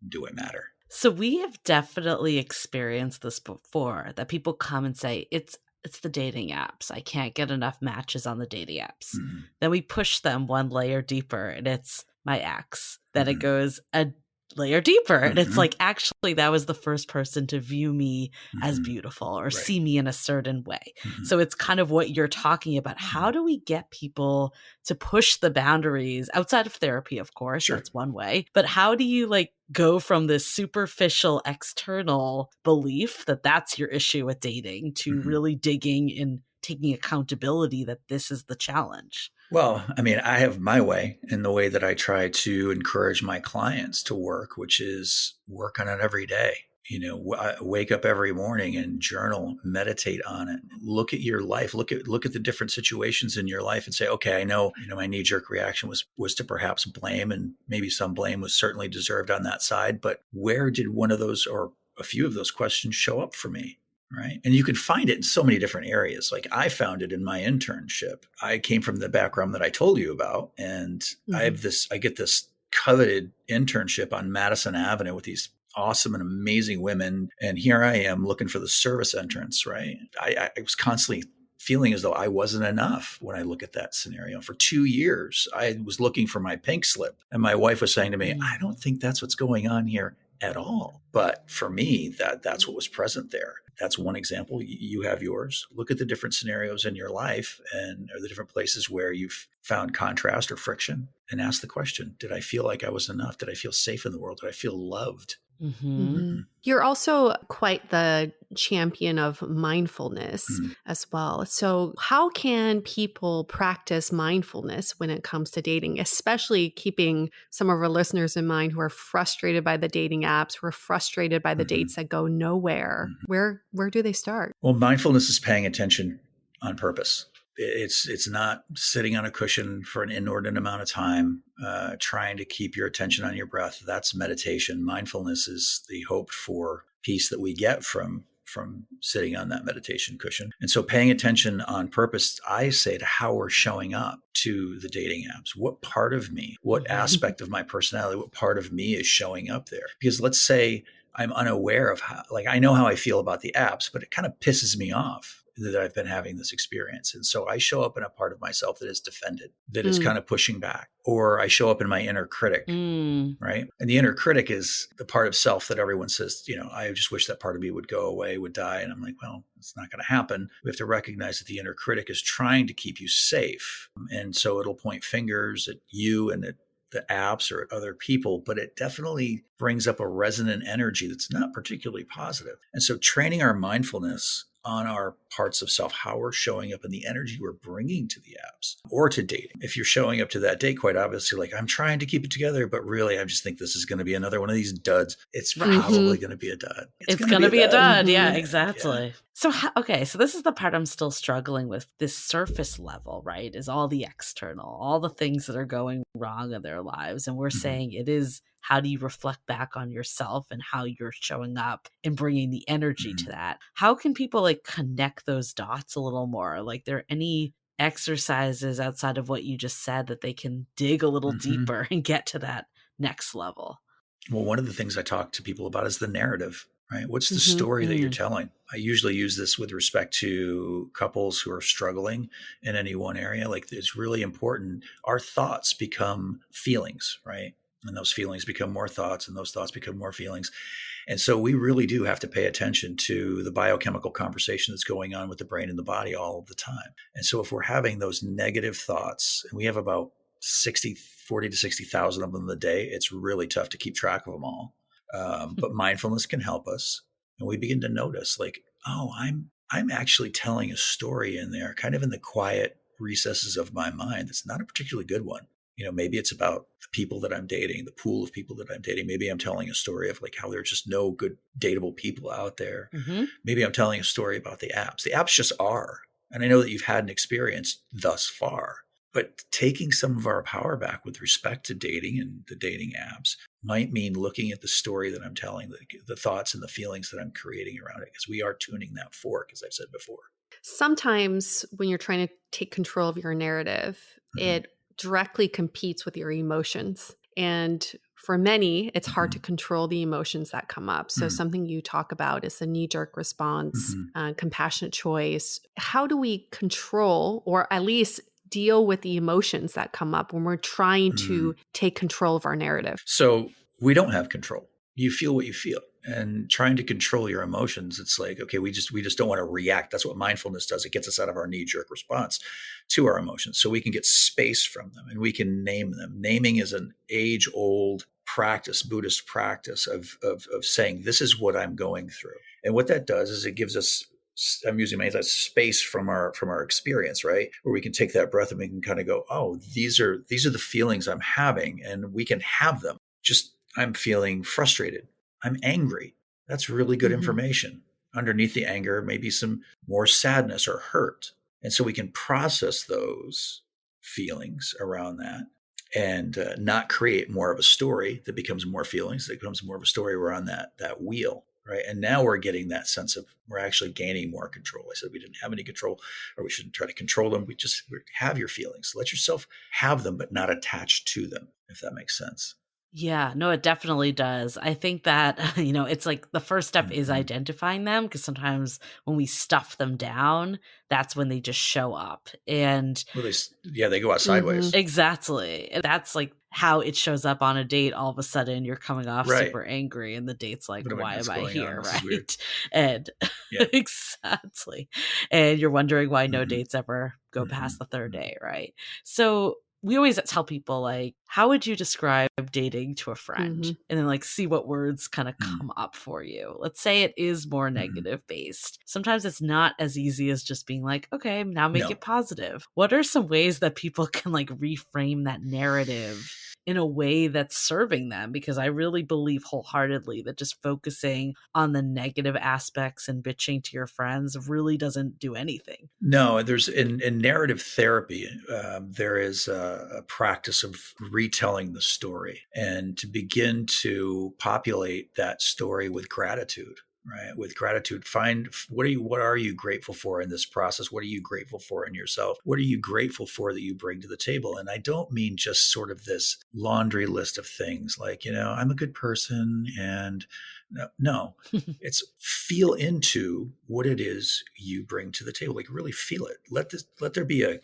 Do I matter? So we have definitely experienced this before, that people come and say, it's the dating apps. I can't get enough matches on the dating apps. Then we push them one layer deeper and it's my ex. Then it goes a layer deeper. And it's like, actually, that was the first person to view me as beautiful or see me in a certain way. So it's kind of what you're talking about. How do we get people to push the boundaries outside of therapy, of course, that's one way. But how do you go from this superficial external belief that that's your issue with dating to really digging and taking accountability that this is the challenge? Well, I mean, I have my way in the way that I try to encourage my clients to work, which is work on it every day. I wake up every morning and journal, meditate on it, look at your life, look at the different situations in your life and say, okay, I know, my knee-jerk reaction was to perhaps blame, and maybe some blame was certainly deserved on that side. But where did one of those or a few of those questions show up for me? Right. And you can find it in so many different areas. Like I found it in my internship. I came from the background that I told you about. And I get this coveted internship on Madison Avenue with these awesome and amazing women. And here I am looking for the service entrance. Right. I was constantly feeling as though I wasn't enough when I look at that scenario. For 2 years, I was looking for my pink slip. And my wife was saying to me, I don't think that's what's going on here at all. But for me, that's what was present there. That's one example. You have yours. Look at the different scenarios in your life and or the different places where you've found contrast or friction, and ask the question, did I feel like I was enough? Did I feel safe in the world? Did I feel loved? You're also quite the champion of mindfulness as well. So how can people practice mindfulness when it comes to dating, especially keeping some of our listeners in mind who are frustrated by the dating apps, who are frustrated by the dates that go nowhere? Where do they start? Well, mindfulness is paying attention on purpose. It's not sitting on a cushion for an inordinate amount of time, trying to keep your attention on your breath. That's meditation. Mindfulness is the hoped for peace that we get from sitting on that meditation cushion. And so paying attention on purpose, I say, to how we're showing up to the dating apps. What part of me, what aspect of my personality, what part of me is showing up there? Because let's say I'm unaware of how, I know how I feel about the apps, but it kind of pisses me off. that I've been having this experience. And so I show up in a part of myself that is defended, that is kind of pushing back, or I show up in my inner critic, right? And the inner critic is the part of self that everyone says, I just wish that part of me would go away, would die. And I'm like, well, it's not going to happen. We have to recognize that the inner critic is trying to keep you safe. And so it'll point fingers at you and at the apps or at other people, but it definitely brings up a resonant energy that's not particularly positive. And so training our mindfulness on our parts of self, how we're showing up and the energy we're bringing to the apps or to dating. If you're showing up to that date, quite obviously, like, I'm trying to keep it together, but really, I just think this is going to be another one of these duds. It's probably going to be a dud. It's going to be a dud. Yeah, Mm-hmm. exactly. Yeah. So, so this is the part I'm still struggling with. This surface level, right, is all the external, all the things that are going wrong in their lives. And we're saying it is, how do you reflect back on yourself and how you're showing up and bringing the energy to that? How can people like connect those dots a little more? Like, there any exercises outside of what you just said that they can dig a little deeper and get to that next level? Well, one of the things I talk to people about is the narrative, right? What's the story that you're telling? I usually use this with respect to couples who are struggling in any one area. Like, it's really important. Our thoughts become feelings, right? And those feelings become more thoughts, and those thoughts become more feelings. And so we really do have to pay attention to the biochemical conversation that's going on with the brain and the body all of the time. And so if we're having those negative thoughts, and we have about 40 to 60,000 of them a day, it's really tough to keep track of them all. But mindfulness can help us. And we begin to notice, like, oh, I'm actually telling a story in there, kind of in the quiet recesses of my mind. That's not a particularly good one. Maybe it's about the people that I'm dating, the pool of people that I'm dating. Maybe I'm telling a story of like how there's just no good dateable people out there. Maybe I'm telling a story about the apps. The apps just are. And I know that you've had an experience thus far, but taking some of our power back with respect to dating and the dating apps might mean looking at the story that I'm telling, the thoughts and the feelings that I'm creating around it, because we are tuning that fork, as I've said before. Sometimes when you're trying to take control of your narrative, it directly competes with your emotions. And for many, it's hard to control the emotions that come up. So something you talk about is a knee-jerk response, compassionate choice. How do we control, or at least deal with the emotions that come up when we're trying to take control of our narrative? So we don't have control. You feel what you feel. And trying to control your emotions, it's like, okay, we just don't want to react. That's what mindfulness does. It gets us out of our knee-jerk response to our emotions, so we can get space from them and we can name them. Naming is an age-old practice, Buddhist practice of saying, this is what I'm going through. And what that does is it gives us, I'm using my space from our experience, right? Where we can take that breath and we can kind of go, oh, these are the feelings I'm having, and we can have them. Just, I'm feeling frustrated. I'm angry. That's really good information. Underneath the anger, maybe some more sadness or hurt. And so we can process those feelings around that and not create more of a story that becomes more feelings, that becomes more of a story around that wheel, right? And now we're getting that sense of, we're actually gaining more control. I said we didn't have any control, or we shouldn't try to control them. We have your feelings. Let yourself have them, but not attached to them, if that makes sense. Yeah, no, it definitely does. I think that, it's like the first step is identifying them, because sometimes when we stuff them down, that's when they just show up. And they go out sideways. Exactly. And that's like how it shows up on a date. All of a sudden you're coming off super angry, and the date's like, why am I here? Right. And exactly. And you're wondering why no dates ever go past the third day. Right. So we always tell people, like, how would you describe dating to a friend? And then like see what words kind of come up for you. Let's say it is more negative based. Sometimes it's not as easy as just being like, okay, now make it positive. What are some ways that people can like reframe that narrative in a way that's serving them? Because I really believe wholeheartedly that just focusing on the negative aspects and bitching to your friends really doesn't do anything. No, there's in narrative therapy, there is a practice of retelling the story, and to begin to populate that story with gratitude. right? With gratitude, find what are you grateful for in this process? What are you grateful for in yourself? What are you grateful for that you bring to the table? And I don't mean just sort of this laundry list of things like, I'm a good person and no, it's feel into what it is you bring to the table. Like really feel it. Let there be a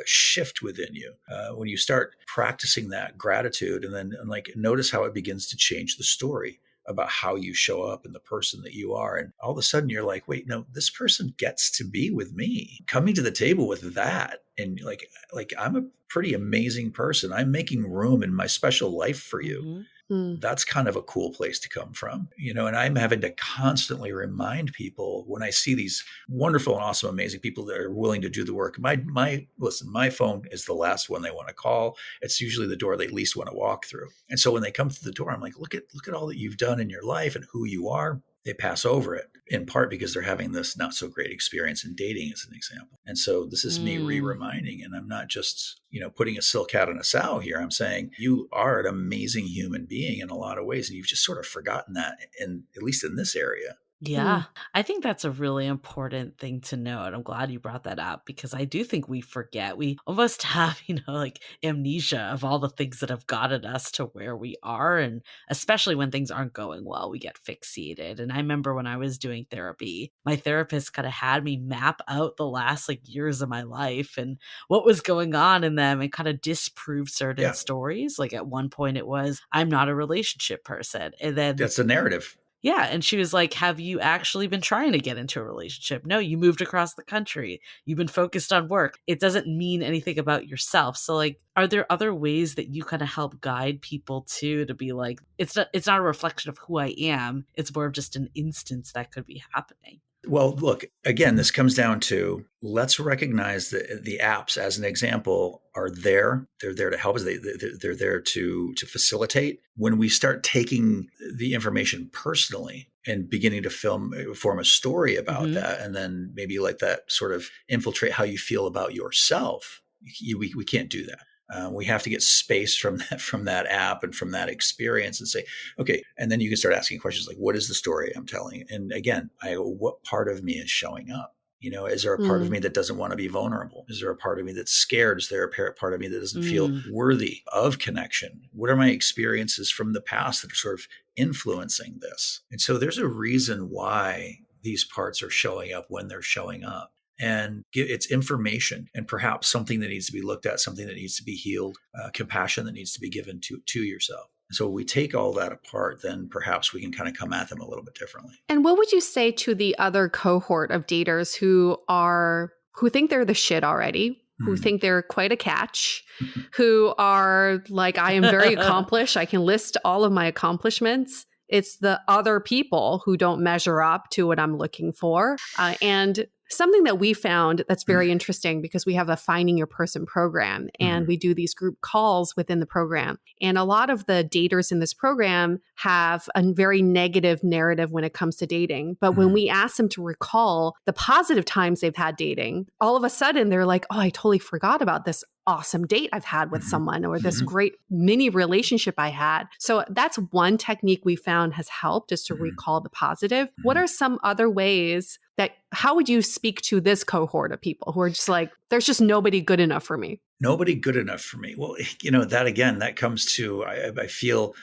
shift within you when you start practicing that gratitude, and like notice how it begins to change the story about how you show up and the person that you are. And all of a sudden you're like, wait, no, this person gets to be with me. Coming to the table with that. And like I'm a pretty amazing person. I'm making room in my special life for you. Mm-hmm. That's kind of a cool place to come from, and I'm having to constantly remind people when I see these wonderful and awesome, amazing people that are willing to do the work. My phone is the last one they want to call. It's usually the door they least want to walk through. And so when they come through the door, I'm like, look at all that you've done in your life and who you are. They pass over it in part because they're having this not so great experience in dating, as an example. And so this is me re-reminding, and I'm not just, putting a silk hat on a sow here. I'm saying you are an amazing human being in a lot of ways. And you've just sort of forgotten that, at least in this area. Yeah, I think that's a really important thing to note. I'm glad you brought that up because I do think we forget. We almost have, like amnesia of all the things that have gotten us to where we are. And especially when things aren't going well, we get fixated. And I remember when I was doing therapy, my therapist kind of had me map out the last years of my life and what was going on in them and kind of disprove certain stories. Like at one point it was, I'm not a relationship person. And then that's the narrative. Yeah. And she was like, have you actually been trying to get into a relationship? No, you moved across the country. You've been focused on work. It doesn't mean anything about yourself. So are there other ways that you kind of help guide people to be like, it's not a reflection of who I am. It's more of just an instance that could be happening. Well, look, again, this comes down to let's recognize that the apps, as an example, are there. They're there to help us. They're there to facilitate. When we start taking the information personally and beginning to form a story about that, and then maybe let that sort of infiltrate how you feel about yourself, we can't do that. We have to get space from that app and from that experience and say, okay, and then you can start asking questions like, what is the story I'm telling? And again, what part of me is showing up? Is there a part of me that doesn't want to be vulnerable? Is there a part of me that's scared? Is there a part of me that doesn't feel worthy of connection? What are my experiences from the past that are sort of influencing this? And so there's a reason why these parts are showing up when they're showing up. And it's information and perhaps something that needs to be looked at, something that needs to be healed, compassion that needs to be given to yourself. So we take all that apart, then perhaps we can kind of come at them a little bit differently. And what would you say to the other cohort of daters who think they're the shit already, who think they're quite a catch, who are like, I am very accomplished. I can list all of my accomplishments. It's the other people who don't measure up to what I'm looking for. And something that we found that's very interesting, because we have a Finding Your Person program and we do these group calls within the program. And a lot of the daters in this program have a very negative narrative when it comes to dating. But when we ask them to recall the positive times they've had dating, all of a sudden they're like, oh, I totally forgot about this awesome date I've had with someone, or this great mini relationship I had. So that's one technique we found has helped, is to recall the positive. What are some other ways how would you speak to this cohort of people who are just like, there's just nobody good enough for me? Nobody good enough for me. Well, that comes to, I feel,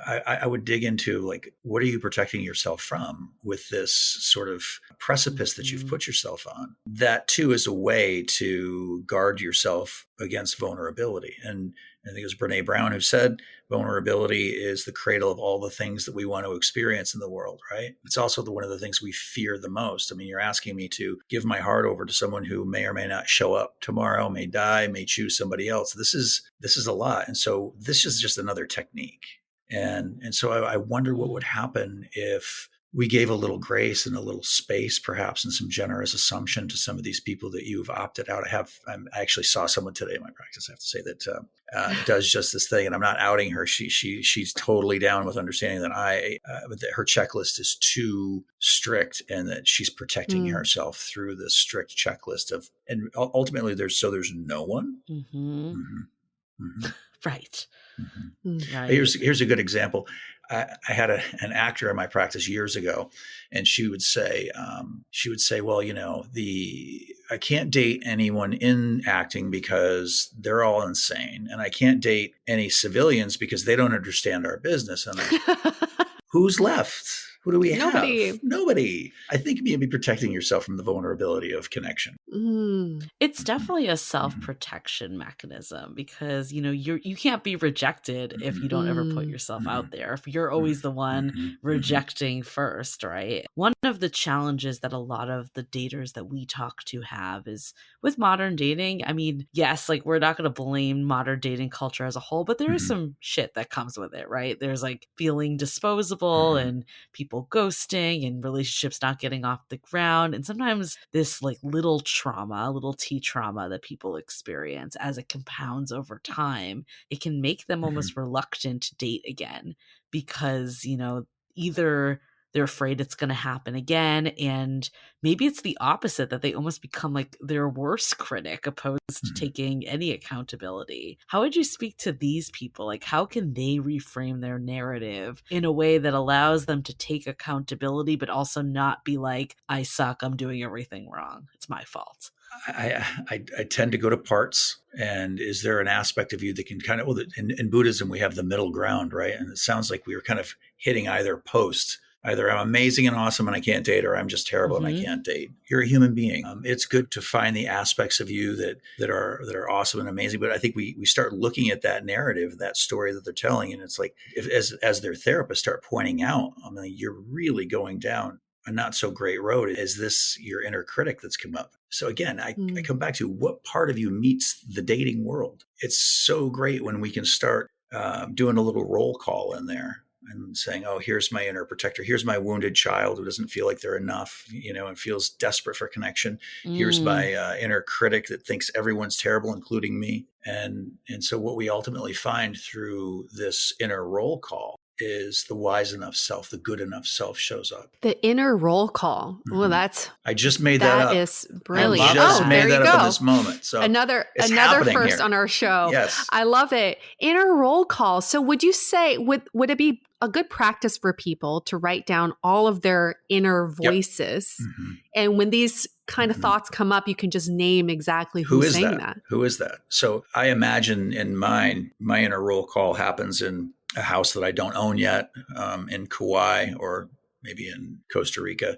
I would dig into like, what are you protecting yourself from with this sort of precipice that you've put yourself on? That too is a way to guard yourself against vulnerability. And I think it was Brene Brown who said, vulnerability is the cradle of all the things that we want to experience in the world, right? It's also one of the things we fear the most. I mean, you're asking me to give my heart over to someone who may or may not show up tomorrow, may die, may choose somebody else. This is a lot. And so this is just another technique. And so I wonder what would happen if we gave a little grace and a little space, perhaps, and some generous assumption to some of these people that you've opted out. I actually saw someone today in my practice, I have to say, that does just this thing, and I'm not outing her. She's totally down with understanding that her checklist is too strict, and that she's protecting herself through this strict checklist and ultimately there's no one. Right. Right. Here's a good example. I had an actor in my practice years ago, and she would say, well, I can't date anyone in acting because they're all insane, and I can't date any civilians because they don't understand our business. And who's left? Who do we have? Nobody. I think maybe protecting yourself from the vulnerability of connection. It's definitely a self-protection mechanism because, you can't be rejected if you don't ever put yourself out there. If you're always the one rejecting first, right? One of the challenges that a lot of the daters that we talk to have is with modern dating. I mean, yes, like we're not going to blame modern dating culture as a whole, but there is some shit that comes with it, right? There's like feeling disposable and people ghosting and relationships not getting off the ground. And sometimes this like little T trauma that people experience as it compounds over time, it can make them almost reluctant to date again because, either they're afraid it's going to happen again. And maybe it's the opposite, that they almost become like their worst critic opposed to taking any accountability. How would you speak to these people? Like, how can they reframe their narrative in a way that allows them to take accountability, but also not be like, I suck, I'm doing everything wrong, it's my fault? I tend to go to parts. And is there an aspect of you that can kind of, well, in Buddhism, we have the middle ground, right? And it sounds like we were kind of hitting either post. Either I'm amazing and awesome and I can't date, or I'm just terrible and I can't date. You're a human being. It's good to find the aspects of you that are awesome and amazing. But I think we start looking at that narrative, that story that they're telling, and it's like as their therapists start pointing out, you're really going down a not so great road. Is this your inner critic that's come up? So again, I come back to what part of you meets the dating world. It's so great when we can start doing a little roll call in there. And saying, oh, here's my inner protector. Here's my wounded child who doesn't feel like they're enough, and feels desperate for connection. Here's my inner critic that thinks everyone's terrible, including me. And so what we ultimately find through this inner roll call is the wise enough self, the good enough self shows up. The inner roll call. Well, I just made that up. That is brilliant. I just made that up in this moment. So another first on our show. Yes. I love it. Inner roll call. So would you say, would it be a good practice for people to write down all of their inner voices? Yep. And when these kind of thoughts come up, you can just name exactly who's saying that. Who is that? So I imagine in mine, my inner roll call happens in a house that I don't own yet, in Kauai or maybe in Costa Rica.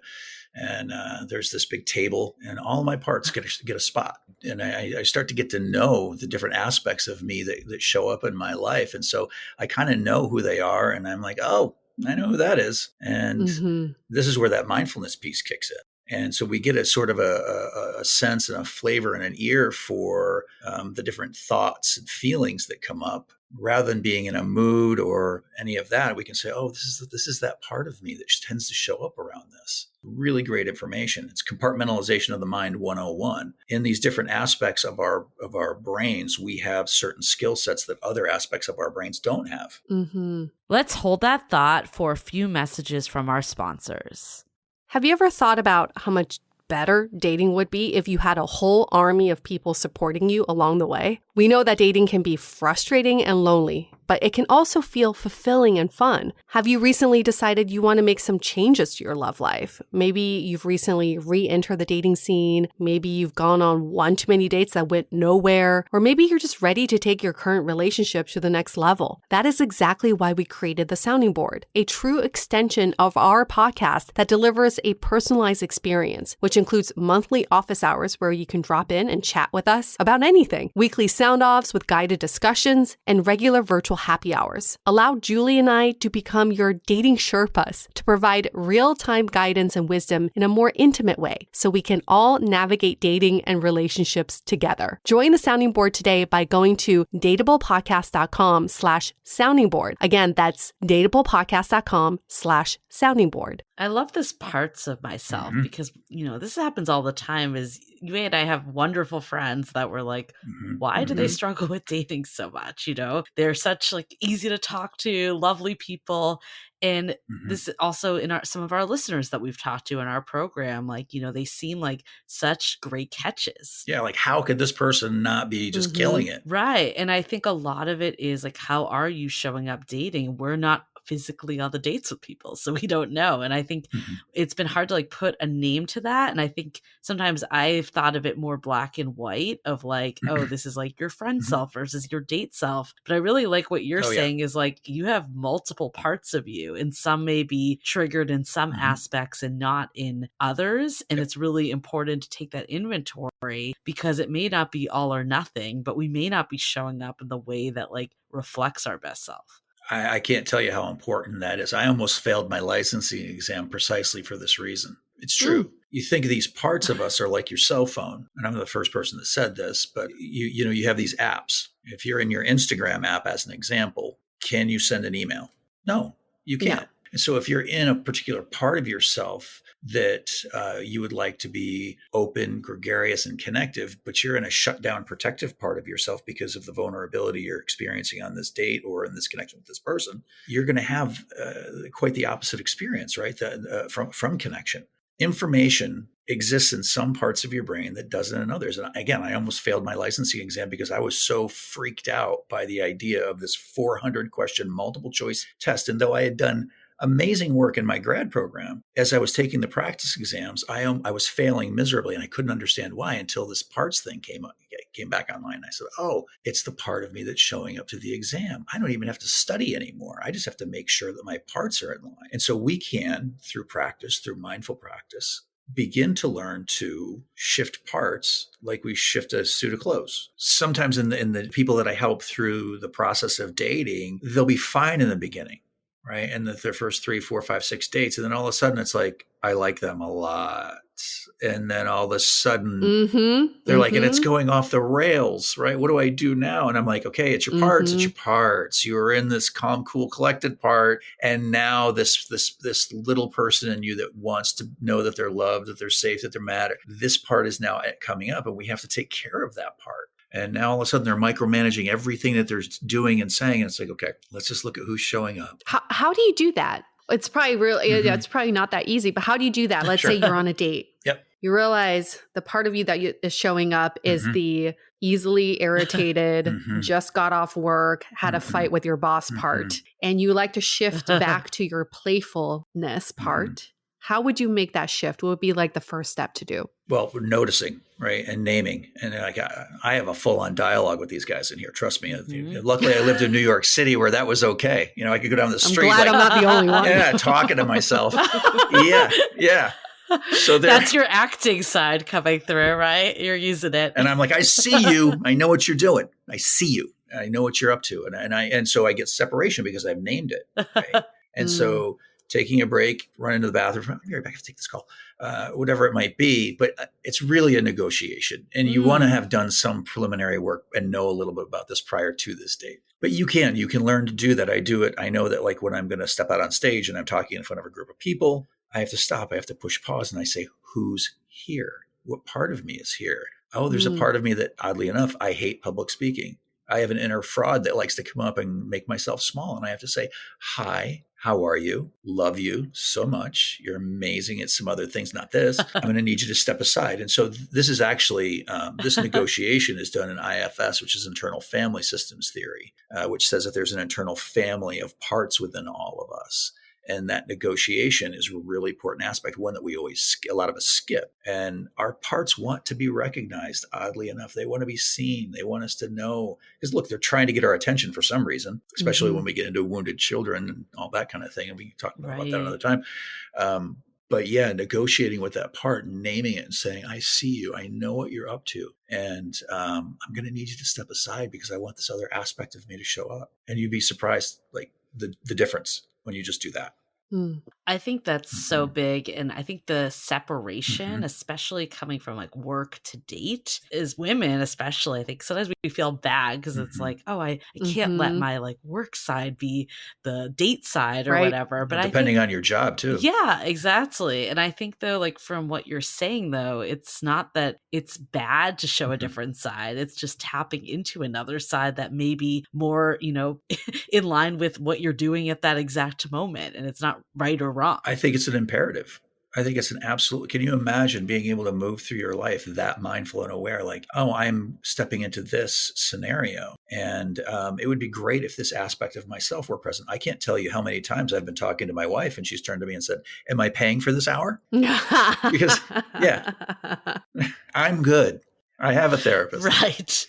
And there's this big table and all of my parts get a spot. And I start to get to know the different aspects of me that show up in my life. And so I kind of know who they are. And I'm like, oh, I know who that is. And this is where that mindfulness piece kicks in. And so we get a sort of a sense and a flavor and an ear for the different thoughts and feelings that come up. Rather than being in a mood or any of that, we can say, oh, this is that part of me that tends to show up around this. Really great information. It's compartmentalization of the mind 101. In these different aspects of our brains, we have certain skill sets that other aspects of our brains don't have. Let's hold that thought for a few messages from our sponsors. Have you ever thought about how much better dating would be if you had a whole army of people supporting you along the way? We know that dating can be frustrating and lonely, but it can also feel fulfilling and fun. Have you recently decided you want to make some changes to your love life? Maybe you've recently re-entered the dating scene. Maybe you've gone on one too many dates that went nowhere. Or maybe you're just ready to take your current relationship to the next level. That is exactly why we created the Sounding Board, a true extension of our podcast that delivers a personalized experience, which includes monthly office hours where you can drop in and chat with us about anything, weekly sound-offs with guided discussions, and regular virtual happy hours. Allow Julie and I to become your dating Sherpas to provide real-time guidance and wisdom in a more intimate way so we can all navigate dating and relationships together. Join the Sounding Board today by going to dateablepodcast.com/sounding board. Again, that's dateablepodcast.com/sounding board. I love this parts of myself because, this happens all the time. Is you and I have wonderful friends that were like, why do they struggle with dating so much? They're such like easy to talk to, lovely people. And this also in some of our listeners that we've talked to in our program, like, they seem like such great catches. Yeah. Like, how could this person not be just killing it? Right. And I think a lot of it is like, how are you showing up dating? We're not physically on the dates with people. So we don't know. And I think it's been hard to like put a name to that. And I think sometimes I've thought of it more black and white of like, oh, this is like your friend self versus your date self. But I really like what you're saying is like you have multiple parts of you, and some may be triggered in some aspects and not in others. And it's really important to take that inventory because it may not be all or nothing, but we may not be showing up in the way that like reflects our best self. I can't tell you how important that is. I almost failed my licensing exam precisely for this reason. It's true. You think these parts of us are like your cell phone. And I'm the first person that said this, but you have these apps. If you're in your Instagram app, as an example, can you send an email? No, you can't. Yeah. And so if you're in a particular part of yourself that you would like to be open, gregarious, and connective, but you're in a shut down protective part of yourself because of the vulnerability you're experiencing on this date or in this connection with this person, you're going to have quite the opposite experience, right? From connection. Information exists in some parts of your brain that doesn't in others. And again, I almost failed my licensing exam because I was so freaked out by the idea of this 400 question multiple choice test. And though I had done amazing work in my grad program, as I was taking the practice exams, I was failing miserably, and I couldn't understand why until this parts thing came back online. I said, oh, it's the part of me that's showing up to the exam. I don't even have to study anymore. I just have to make sure that my parts are in line. And so we can, through practice, through mindful practice, begin to learn to shift parts like we shift a suit of clothes. Sometimes in the people that I help through the process of dating, they'll be fine in the beginning, right? And their first 3, 4, 5, 6 dates. And then all of a sudden it's like, I like them a lot. And then all of a sudden they're like, and it's going off the rails, right? What do I do now? And I'm like, okay, it's your parts. It's your parts. You were in this calm, cool, collected part. And now this little person in you that wants to know that they're loved, that they're safe, that they're mad. This part is now coming up, and we have to take care of that part. And now all of a sudden they're micromanaging everything that they're doing and saying. And it's like, okay, let's just look at who's showing up. How do you do that? It's probably really, it's probably not that easy, but how do you do that? Let's say you're on a date. Yep. You realize the part of you that is showing up is the easily irritated, just got off work, had a fight with your boss part, and you like to shift back to your playfulness part. How would you make that shift? What would be like the first step to do? Well, we're noticing, right? And naming. And like, I have a full-on dialogue with these guys in here. Trust me. Luckily, I lived in New York City where that was okay. You know, I could go down the street. I'm glad I'm not the only one. Yeah, talking to myself. Yeah. So that's your acting side coming through, right? You're using it. And I'm like, I see you. I know what you're doing. I see you. I know what you're up to. And so I get separation because I've named it. Right? And so taking a break, run into the bathroom, I'll be right back to take this call, whatever it might be. But it's really a negotiation. And you want to have done some preliminary work and know a little bit about this prior to this date. But you can learn to do that. I do it. I know that like when I'm going to step out on stage and I'm talking in front of a group of people, I have to stop. I have to push pause. And I say, who's here? What part of me is here? Oh, there's a part of me that, oddly enough, I hate public speaking. I have an inner fraud that likes to come up and make myself small. And I have to say, hi, how are you? Love you so much. You're amazing at some other things, not this. I'm going to need you to step aside. And so this is actually, this negotiation is done in IFS, which is internal family systems theory, which says that there's an internal family of parts within all of us. And that negotiation is a really important aspect, one that a lot of us skip. And our parts want to be recognized, oddly enough. They want to be seen. They want us to know. Because look, they're trying to get our attention for some reason, especially when we get into wounded children and all that kind of thing. And we can talk about that another time. But yeah, negotiating with that part, naming it and saying, I see you. I know what you're up to. And I'm going to need you to step aside because I want this other aspect of me to show up. And you'd be surprised, like the difference when you just do that. I think that's so big. And I think the separation, especially coming from like work to date, is women, especially. I think sometimes we feel bad because it's like, oh, I can't let my like work side be the date side or whatever. But depending on your job too. Yeah, exactly. And I think though, like from what you're saying though, it's not that it's bad to show a different side. It's just tapping into another side that may be more, in line with what you're doing at that exact moment. And it's not right or wrong. I think it's an imperative. I think it's an absolute. Can you imagine being able to move through your life that mindful and aware? Like, oh, I'm stepping into this scenario, and it would be great if this aspect of myself were present. I can't tell you how many times I've been talking to my wife, and she's turned to me and said, "Am I paying for this hour?" Because yeah, I'm good. I have a therapist. Right.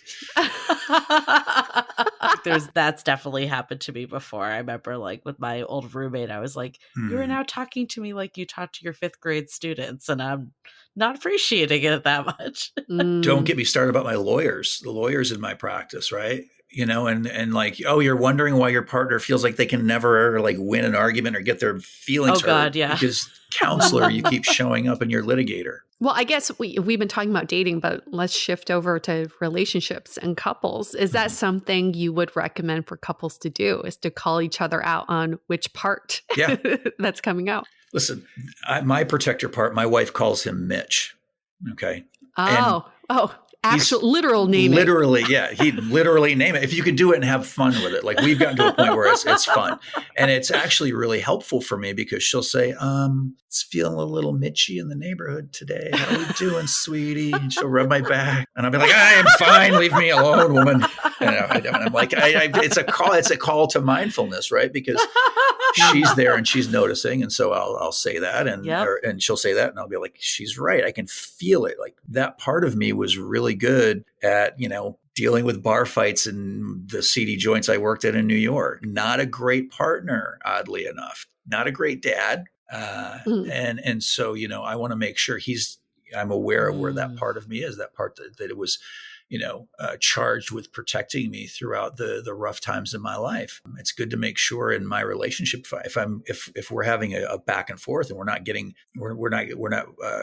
That's definitely happened to me before. I remember like with my old roommate, I was like, you are now talking to me like you talk to your 5th grade students, and I'm not appreciating it that much. Don't get me started about my lawyers, the lawyers in my practice, right? You know, and like, oh, you're wondering why your partner feels like they can never like win an argument or get their feelings hurt. God, yeah. Because counselor, you keep showing up and you're litigator. Well, I guess we've been talking about dating, but let's shift over to relationships and couples. Is that something you would recommend for couples to do, is to call each other out on which part that's coming out? Listen, my protector part, my wife calls him Mitch. Okay. Actual literal name. Literally, yeah. He'd literally name it. If you could do it and have fun with it. Like we've gotten to a point where it's fun. And it's actually really helpful for me because she'll say, it's feeling a little Mitchy in the neighborhood today. How we doing, sweetie? And she'll rub my back. And I'll be like, I am fine. Leave me alone, woman. You know, and I'm like, it's a call to mindfulness, right? Because she's there and she's noticing. And so I'll say that and she'll say that. And I'll be like, she's right. I can feel it. Like that part of me was really good at, you know, dealing with bar fights in the seedy joints I worked at in New York. Not a great partner, oddly enough. Not a great dad. And so, you know, I want to make sure I'm aware of where that part of me is, that part that it was, you know, charged with protecting me throughout the rough times in my life. It's good to make sure in my relationship, if we're having a back and forth and we're not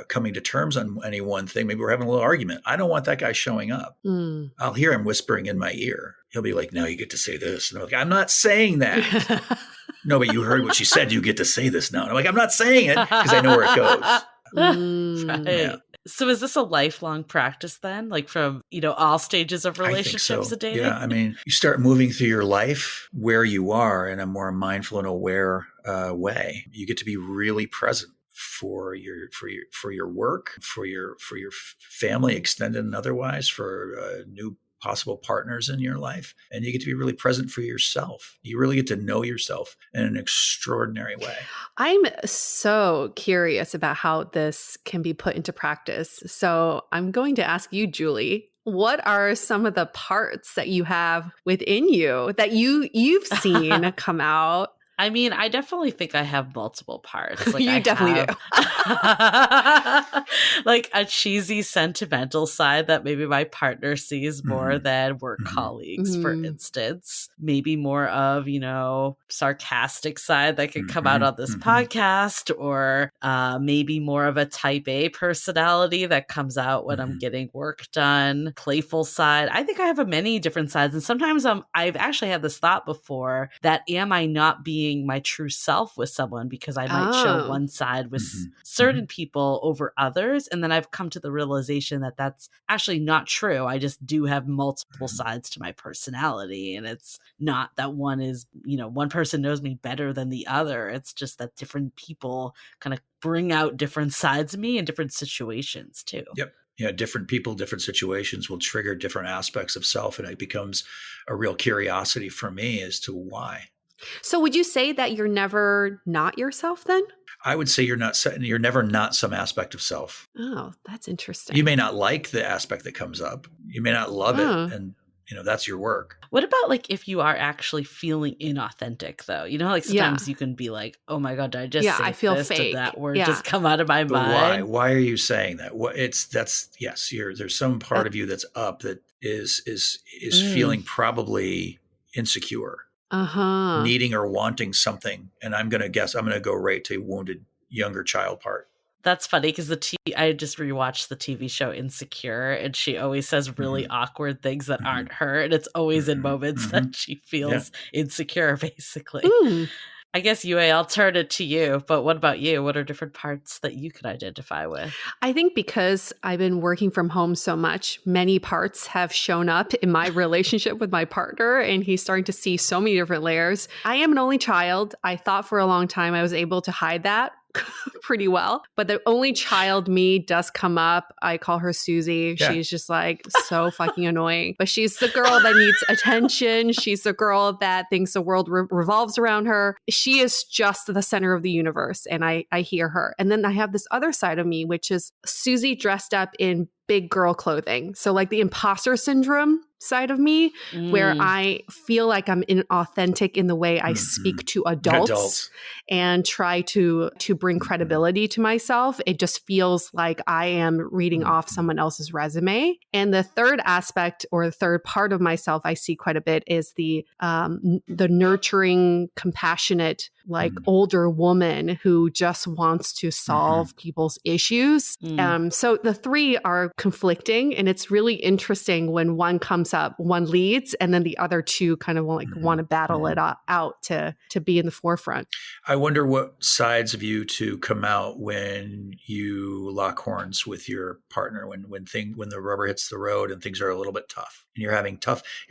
coming to terms on any one thing, maybe we're having a little argument. I don't want that guy showing up. I'll hear him whispering in my ear. He'll be like, now you get to say this. And I'm like, I'm not saying that. No, but you heard what she said. You get to say this now. And I'm like, I'm not saying it because I know where it goes. Right. Yeah. So is this a lifelong practice then? Like from, you know, all stages of relationships and dating? Yeah. I mean, you start moving through your life where you are in a more mindful and aware way. You get to be really present for your work, for your family, extended and otherwise, for new possible partners in your life. And you get to be really present for yourself. You really get to know yourself in an extraordinary way. I'm so curious about how this can be put into practice. So I'm going to ask you, Julie, what are some of the parts that you have within you that you've seen come out? I mean, I definitely think I have multiple parts. Like You definitely do. Like a cheesy, sentimental side that maybe my partner sees more than work colleagues, for instance. Maybe more of, you know, sarcastic side that could come out on this podcast, or maybe more of a type A personality that comes out when I'm getting work done. Playful side. I think I have many different sides. And sometimes I've actually had this thought before that am I not being my true self with someone because I might show one side with certain people over others. And then I've come to the realization that that's actually not true. I just do have multiple sides to my personality. And it's not that one is, you know, one person knows me better than the other. It's just that different people kind of bring out different sides of me in different situations too. Yep. Yeah, different people, different situations will trigger different aspects of self. And it becomes a real curiosity for me as to why. So would you say that you're never not yourself then? I would say you're never not some aspect of self. Oh, that's interesting. You may not like the aspect that comes up. You may not love it. And, you know, that's your work. What about like if you are actually feeling inauthentic though? You know, like sometimes you can be like, oh my God, did I just say I feel this? fake. Did that word just come out of my mind? Why are you saying that? There's some part of you that's up that is feeling probably insecure. Needing or wanting something. And I'm going to go right to wounded younger child part. That's funny because I just rewatched the TV show Insecure, and she always says really awkward things that aren't her. And it's always in moments that she feels insecure, basically. I guess, Yue, I'll turn it to you. But what about you? What are different parts that you could identify with? I think because I've been working from home so much, many parts have shown up in my relationship with my partner, and he's starting to see so many different layers. I am an only child. I thought for a long time I was able to hide that pretty well. But the only child me does come up. I call her Susie. Yeah. She's just like so fucking annoying. But she's the girl that needs attention. She's the girl that thinks the world revolves around her. She is just the center of the universe. And I hear her. And then I have this other side of me, which is Susie dressed up in big girl clothing. So like the imposter syndrome side of me, where I feel like I'm inauthentic in the way I speak to adults and try to bring credibility to myself. It just feels like I am reading off someone else's resume. And the third aspect or the third part of myself I see quite a bit is the nurturing, compassionate, like older woman who just wants to solve people's issues. So the three are conflicting, and it's really interesting when one comes up, one leads, and then the other two kind of want to battle it out to be in the forefront. I wonder what sides of you to come out when you lock horns with your partner, when the rubber hits the road and things are a little bit tough, and you're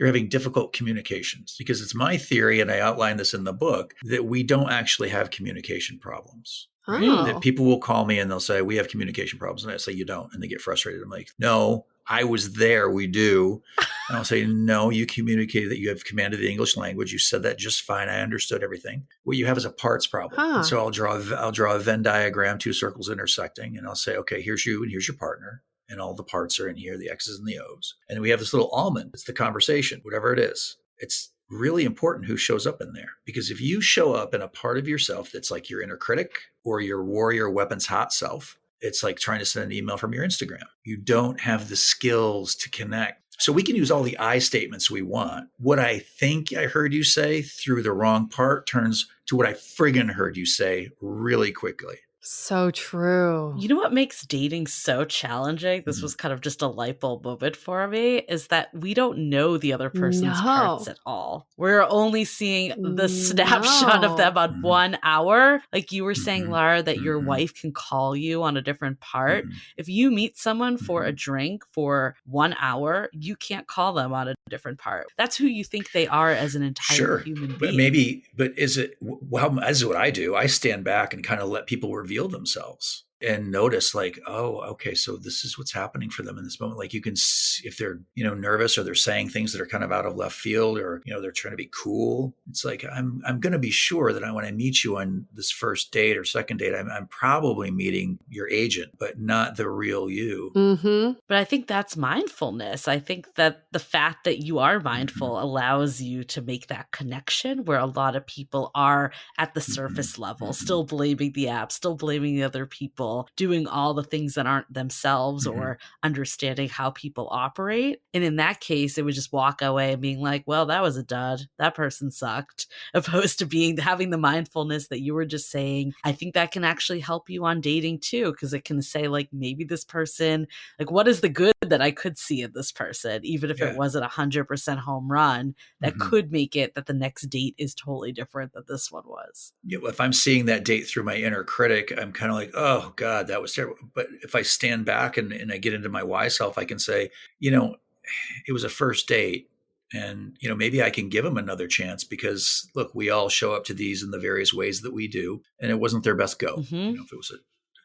having difficult communications. Because it's my theory, and I outline this in the book, that we don't actually have communication problems. Right? Oh. That people will call me and they'll say, we have communication problems. And I say, you don't. And they get frustrated. I'm like, no, I was there. We do. And I'll say, no, you communicated that you have commanded the English language. You said that just fine. I understood everything. What you have is a parts problem. And so I'll draw a Venn diagram, two circles intersecting. And I'll say, okay, here's you and here's your partner. And all the parts are in here, the X's and the O's. And we have this little almond. It's the conversation, whatever it is. It's really important who shows up in there. Because if you show up in a part of yourself that's like your inner critic or your warrior weapons hot self, it's like trying to send an email from your Instagram. You don't have the skills to connect. So we can use all the I statements we want. What I think I heard you say through the wrong part turns to what I friggin' heard you say really quickly. So true. You know what makes dating so challenging? This was kind of just a light bulb moment for me, is that we don't know the other person's parts at all. We're only seeing the snapshot of them on 1 hour. Like you were saying, Lara, that your wife can call you on a different part. If you meet someone for a drink for 1 hour, you can't call them on a different part. That's who you think they are as an entire human being. But is it, well, this is what I do. I stand back and kind of let people reveal themselves and notice like, oh, okay, so this is what's happening for them in this moment. Like you can see if they're, nervous or they're saying things that are kind of out of left field or, they're trying to be cool. It's like, I'm going to be sure that when I meet you on this first date or second date, I'm probably meeting your agent, but not the real you. But I think that's mindfulness. I think that the fact that you are mindful allows you to make that connection where a lot of people are at the surface level, still blaming the app, still blaming the other people, doing all the things that aren't themselves or understanding how people operate. And in that case, it would just walk away and being like, well, that was a dud. That person sucked. Opposed to having the mindfulness that you were just saying. I think that can actually help you on dating too, because it can say like, maybe this person, like what is the good that I could see in this person, even if it wasn't 100% home run, that could make it that the next date is totally different than this one was. Yeah, if I'm seeing that date through my inner critic, I'm kind of like, oh God, that was terrible. But if I stand back and I get into my why self, I can say, it was a first date. And, maybe I can give them another chance because, look, we all show up to these in the various ways that we do. And it wasn't their best go. If it was a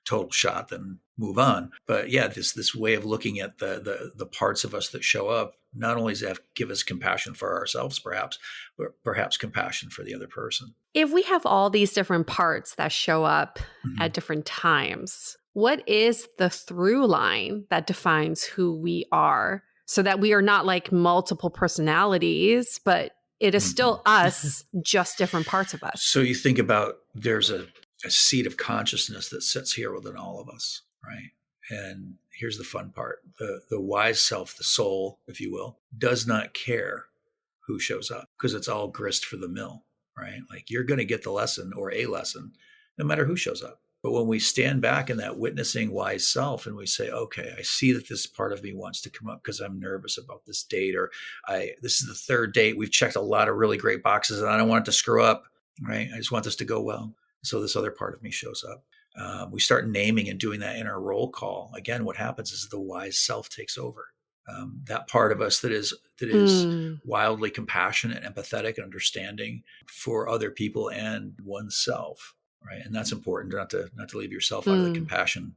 total shot, then move on. But yeah, this way of looking at the parts of us that show up, not only does that give us compassion for ourselves, perhaps, but perhaps compassion for the other person. If we have all these different parts that show up at different times, what is the through line that defines who we are so that we are not like multiple personalities, but it is still us, just different parts of us? So you think about there's a seat of consciousness that sits here within all of us, right? And here's the fun part. The wise self, the soul, if you will, does not care who shows up because it's all grist for the mill, right? Like you're going to get the lesson or a lesson no matter who shows up. But when we stand back in that witnessing wise self and we say, okay, I see that this part of me wants to come up because I'm nervous about this date, or this is the third date. We've checked a lot of really great boxes and I don't want it to screw up, right? I just want this to go well. So this other part of me shows up. We start naming and doing that inner roll call. Again, what happens is the wise self takes over. That part of us that is wildly compassionate, empathetic, and understanding for other people and oneself. right? And that's important, not to leave yourself out of the compassion.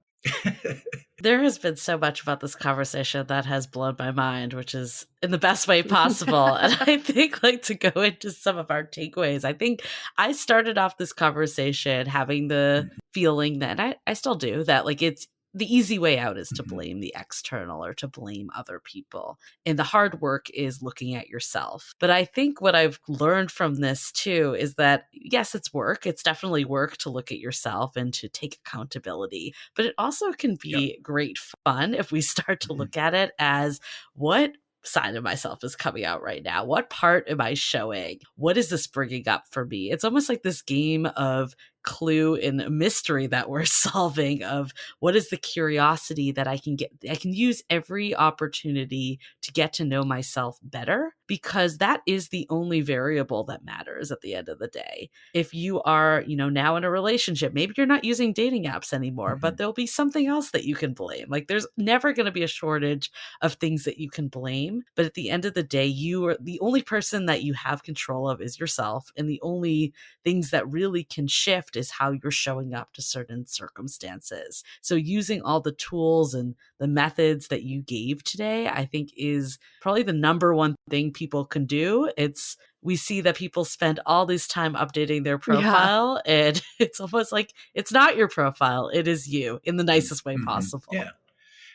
There has been so much about this conversation that has blown my mind, which is in the best way possible. And I think, like, to go into some of our takeaways, I think I started off this conversation having the feeling that, and I still do, that like it's the easy way out is to blame the external or to blame other people. And the hard work is looking at yourself. But I think what I've learned from this too is that, yes, it's work. It's definitely work to look at yourself and to take accountability. But it also can be great fun if we start to look at it as, what side of myself is coming out right now? What part am I showing? What is this bringing up for me? It's almost like this game of clue and mystery that we're solving of what is the curiosity that I can get. I can use every opportunity to get to know myself better, because that is the only variable that matters at the end of the day. If you are, now in a relationship, maybe you're not using dating apps anymore, but there'll be something else that you can blame. Like, there's never going to be a shortage of things that you can blame. But at the end of the day, you are the only person that you have control of is yourself. And the only things that really can shift is how you're showing up to certain circumstances. So using all the tools and the methods that you gave today, I think is probably the number one thing people can do. We see that people spend all this time updating their profile, and it's almost like it's not your profile. It is you, in the nicest way possible. Yeah.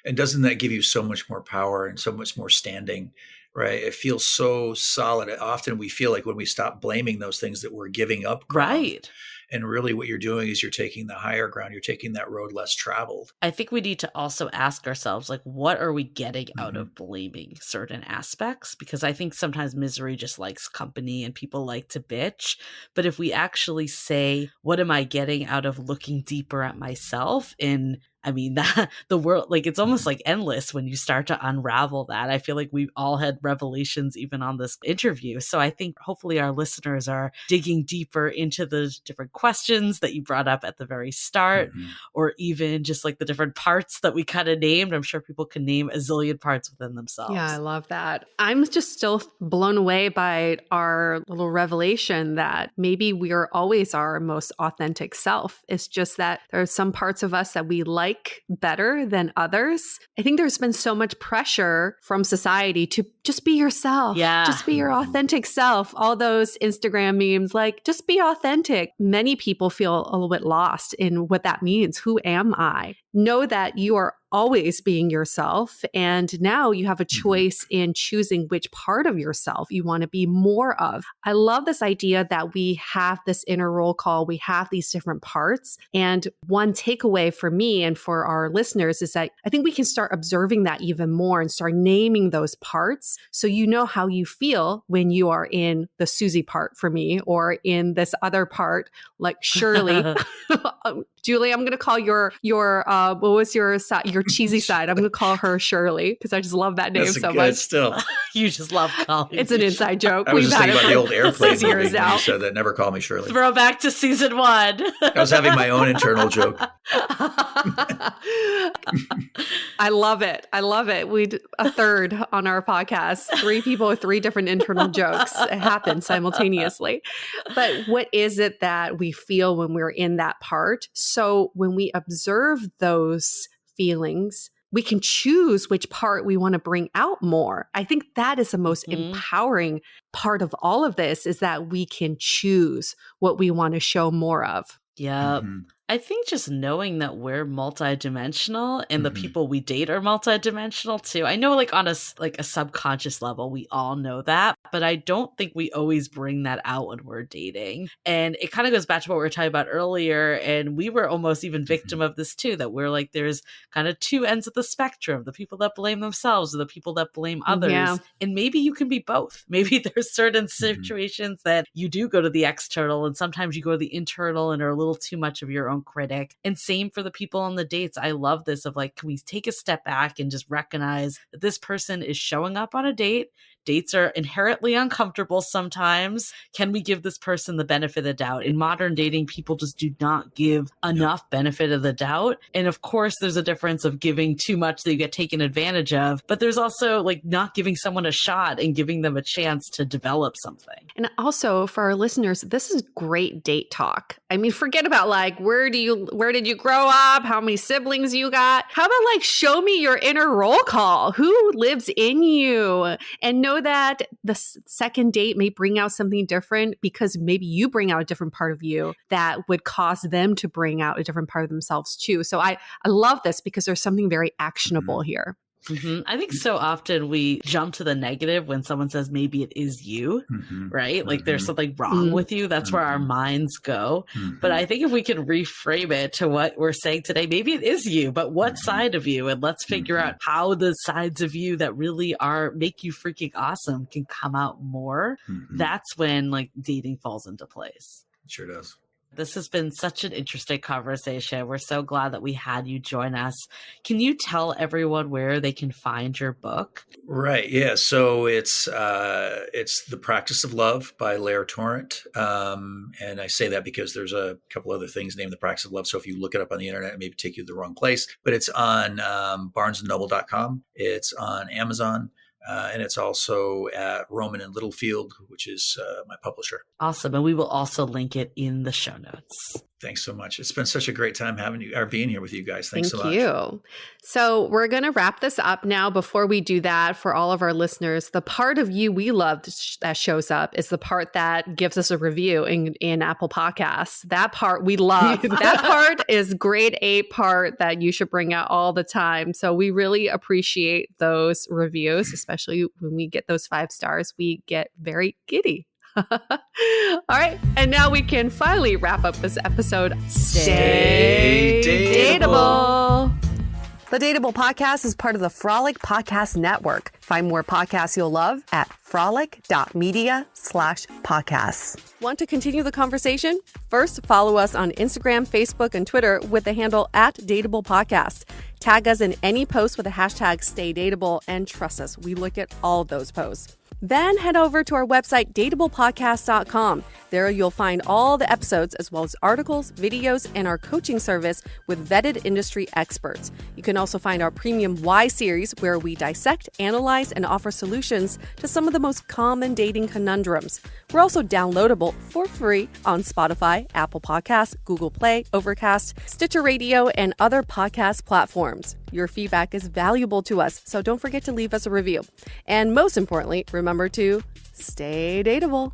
And doesn't that give you so much more power and so much more standing, right? It feels so solid. Often we feel like when we stop blaming those things that we're giving up ground. Right. And really what you're doing is you're taking the higher ground. You're taking that road less traveled. I think we need to also ask ourselves, like, what are we getting out of blaming certain aspects? Because I think sometimes misery just likes company and people like to bitch. But if we actually say, what am I getting out of looking deeper at myself? The world, like, it's almost like endless when you start to unravel that. I feel like we've all had revelations even on this interview. So I think hopefully our listeners are digging deeper into the different questions that you brought up at the very start, or even just like the different parts that we kind of named. I'm sure people can name a zillion parts within themselves. Yeah, I love that. I'm just still blown away by our little revelation that maybe we are always our most authentic self. It's just that there are some parts of us that we like better than others. I think there's been so much pressure from society to just be yourself. Yeah. Just be your authentic self. All those Instagram memes, like, just be authentic. Many people feel a little bit lost in what that means. Who am I? Know that you are always being yourself. And now you have a choice in choosing which part of yourself you want to be more of. I love this idea that we have this inner roll call. We have these different parts. And one takeaway for me and for our listeners is that I think we can start observing that even more and start naming those parts. So you know how you feel when you are in the Susie part for me, or in this other part, like Shirley. Julie, I'm going to call your what was your cheesy side? I'm going to call her Shirley because I just love that name so much. Still, you just love calling. It's an inside joke. I was just thinking about the old airplane movie years when now. you said that. Never call me Shirley. Throw back to season 1. I was having my own internal joke. I love it. I love it. We a third on our podcast. 3 people with 3 different internal jokes. It happens simultaneously. But what is it that we feel when we're in that part? So when we observe those feelings, we can choose which part we want to bring out more. I think that is the most empowering part of all of this, is that we can choose what we want to show more of. Yep. I think just knowing that we're multidimensional and the people we date are multidimensional too. I know, like, on a subconscious level, we all know that, but I don't think we always bring that out when we're dating. And it kind of goes back to what we were talking about earlier. And we were almost even victim of this too, that we're like, there's kind of 2 ends of the spectrum, the people that blame themselves or the people that blame others. Yeah. And maybe you can be both. Maybe there's certain situations that you do go to the external, and sometimes you go to the internal and are a little too much of your own critic. And same for the people on the dates. I love this of, like, can we take a step back and just recognize that this person is showing up on a date dates are inherently uncomfortable sometimes. Can we give this person the benefit of the doubt? In modern dating, people just do not give enough benefit of the doubt. And of course, there's a difference of giving too much that you get taken advantage of, but there's also like not giving someone a shot and giving them a chance to develop something. And also for our listeners, this is great date talk. I mean, forget about like, where did you grow up? How many siblings you got? How about like, show me your inner roll call? Who lives in you? And know that the second date may bring out something different because maybe you bring out a different part of you that would cause them to bring out a different part of themselves too. So I love this because there's something very actionable here. Mm-hmm. I think so often we jump to the negative when someone says maybe it is you, right? Like there's something wrong with you. That's where our minds go. But I think if we can reframe it to what we're saying today, maybe it is you, but what side of you? And let's figure out how the sides of you that really make you freaking awesome can come out more. That's when like dating falls into place. It sure does. This has been such an interesting conversation. We're so glad that we had you join us. Can you tell everyone where they can find your book? Right. Yeah. So it's The Practice of Love by Lair Torrent. And I say that because there's a couple other things named The Practice of Love. So if you look it up on the internet, it may take you to the wrong place. But it's on barnesandnoble.com. It's on Amazon. And it's also at Roman and Littlefield, which is my publisher. Awesome. And we will also link it in the show notes. Thanks so much. It's been such a great time being here with you guys. Thanks so much. Thank you. So we're going to wrap this up now. Before we do that, for all of our listeners, the part of you we love that shows up is the part that gives us a review in Apple Podcasts. That part we love. That part is grade A part that you should bring out all the time. So we really appreciate those reviews, especially when we get those 5 stars. We get very giddy. All right. And now we can finally wrap up this episode. Stay dateable. The Dateable Podcast is part of the Frolic Podcast Network. Find more podcasts you'll love at frolic.media/podcasts. Want to continue the conversation? First, follow us on Instagram, Facebook, and Twitter with the handle @DateablePodcast. Tag us in any post with the hashtag StayDateable, and trust us, we look at all of those posts. Then head over to our website, dateablepodcast.com. There you'll find all the episodes as well as articles, videos, and our coaching service with vetted industry experts. You can also find our premium Why series where we dissect, analyze, and offer solutions to some of the most common dating conundrums. We're also downloadable for free on Spotify, Apple Podcasts, Google Play, Overcast, Stitcher Radio, and other podcast platforms. Your feedback is valuable to us, so don't forget to leave us a review. And most importantly, remember to stay dateable.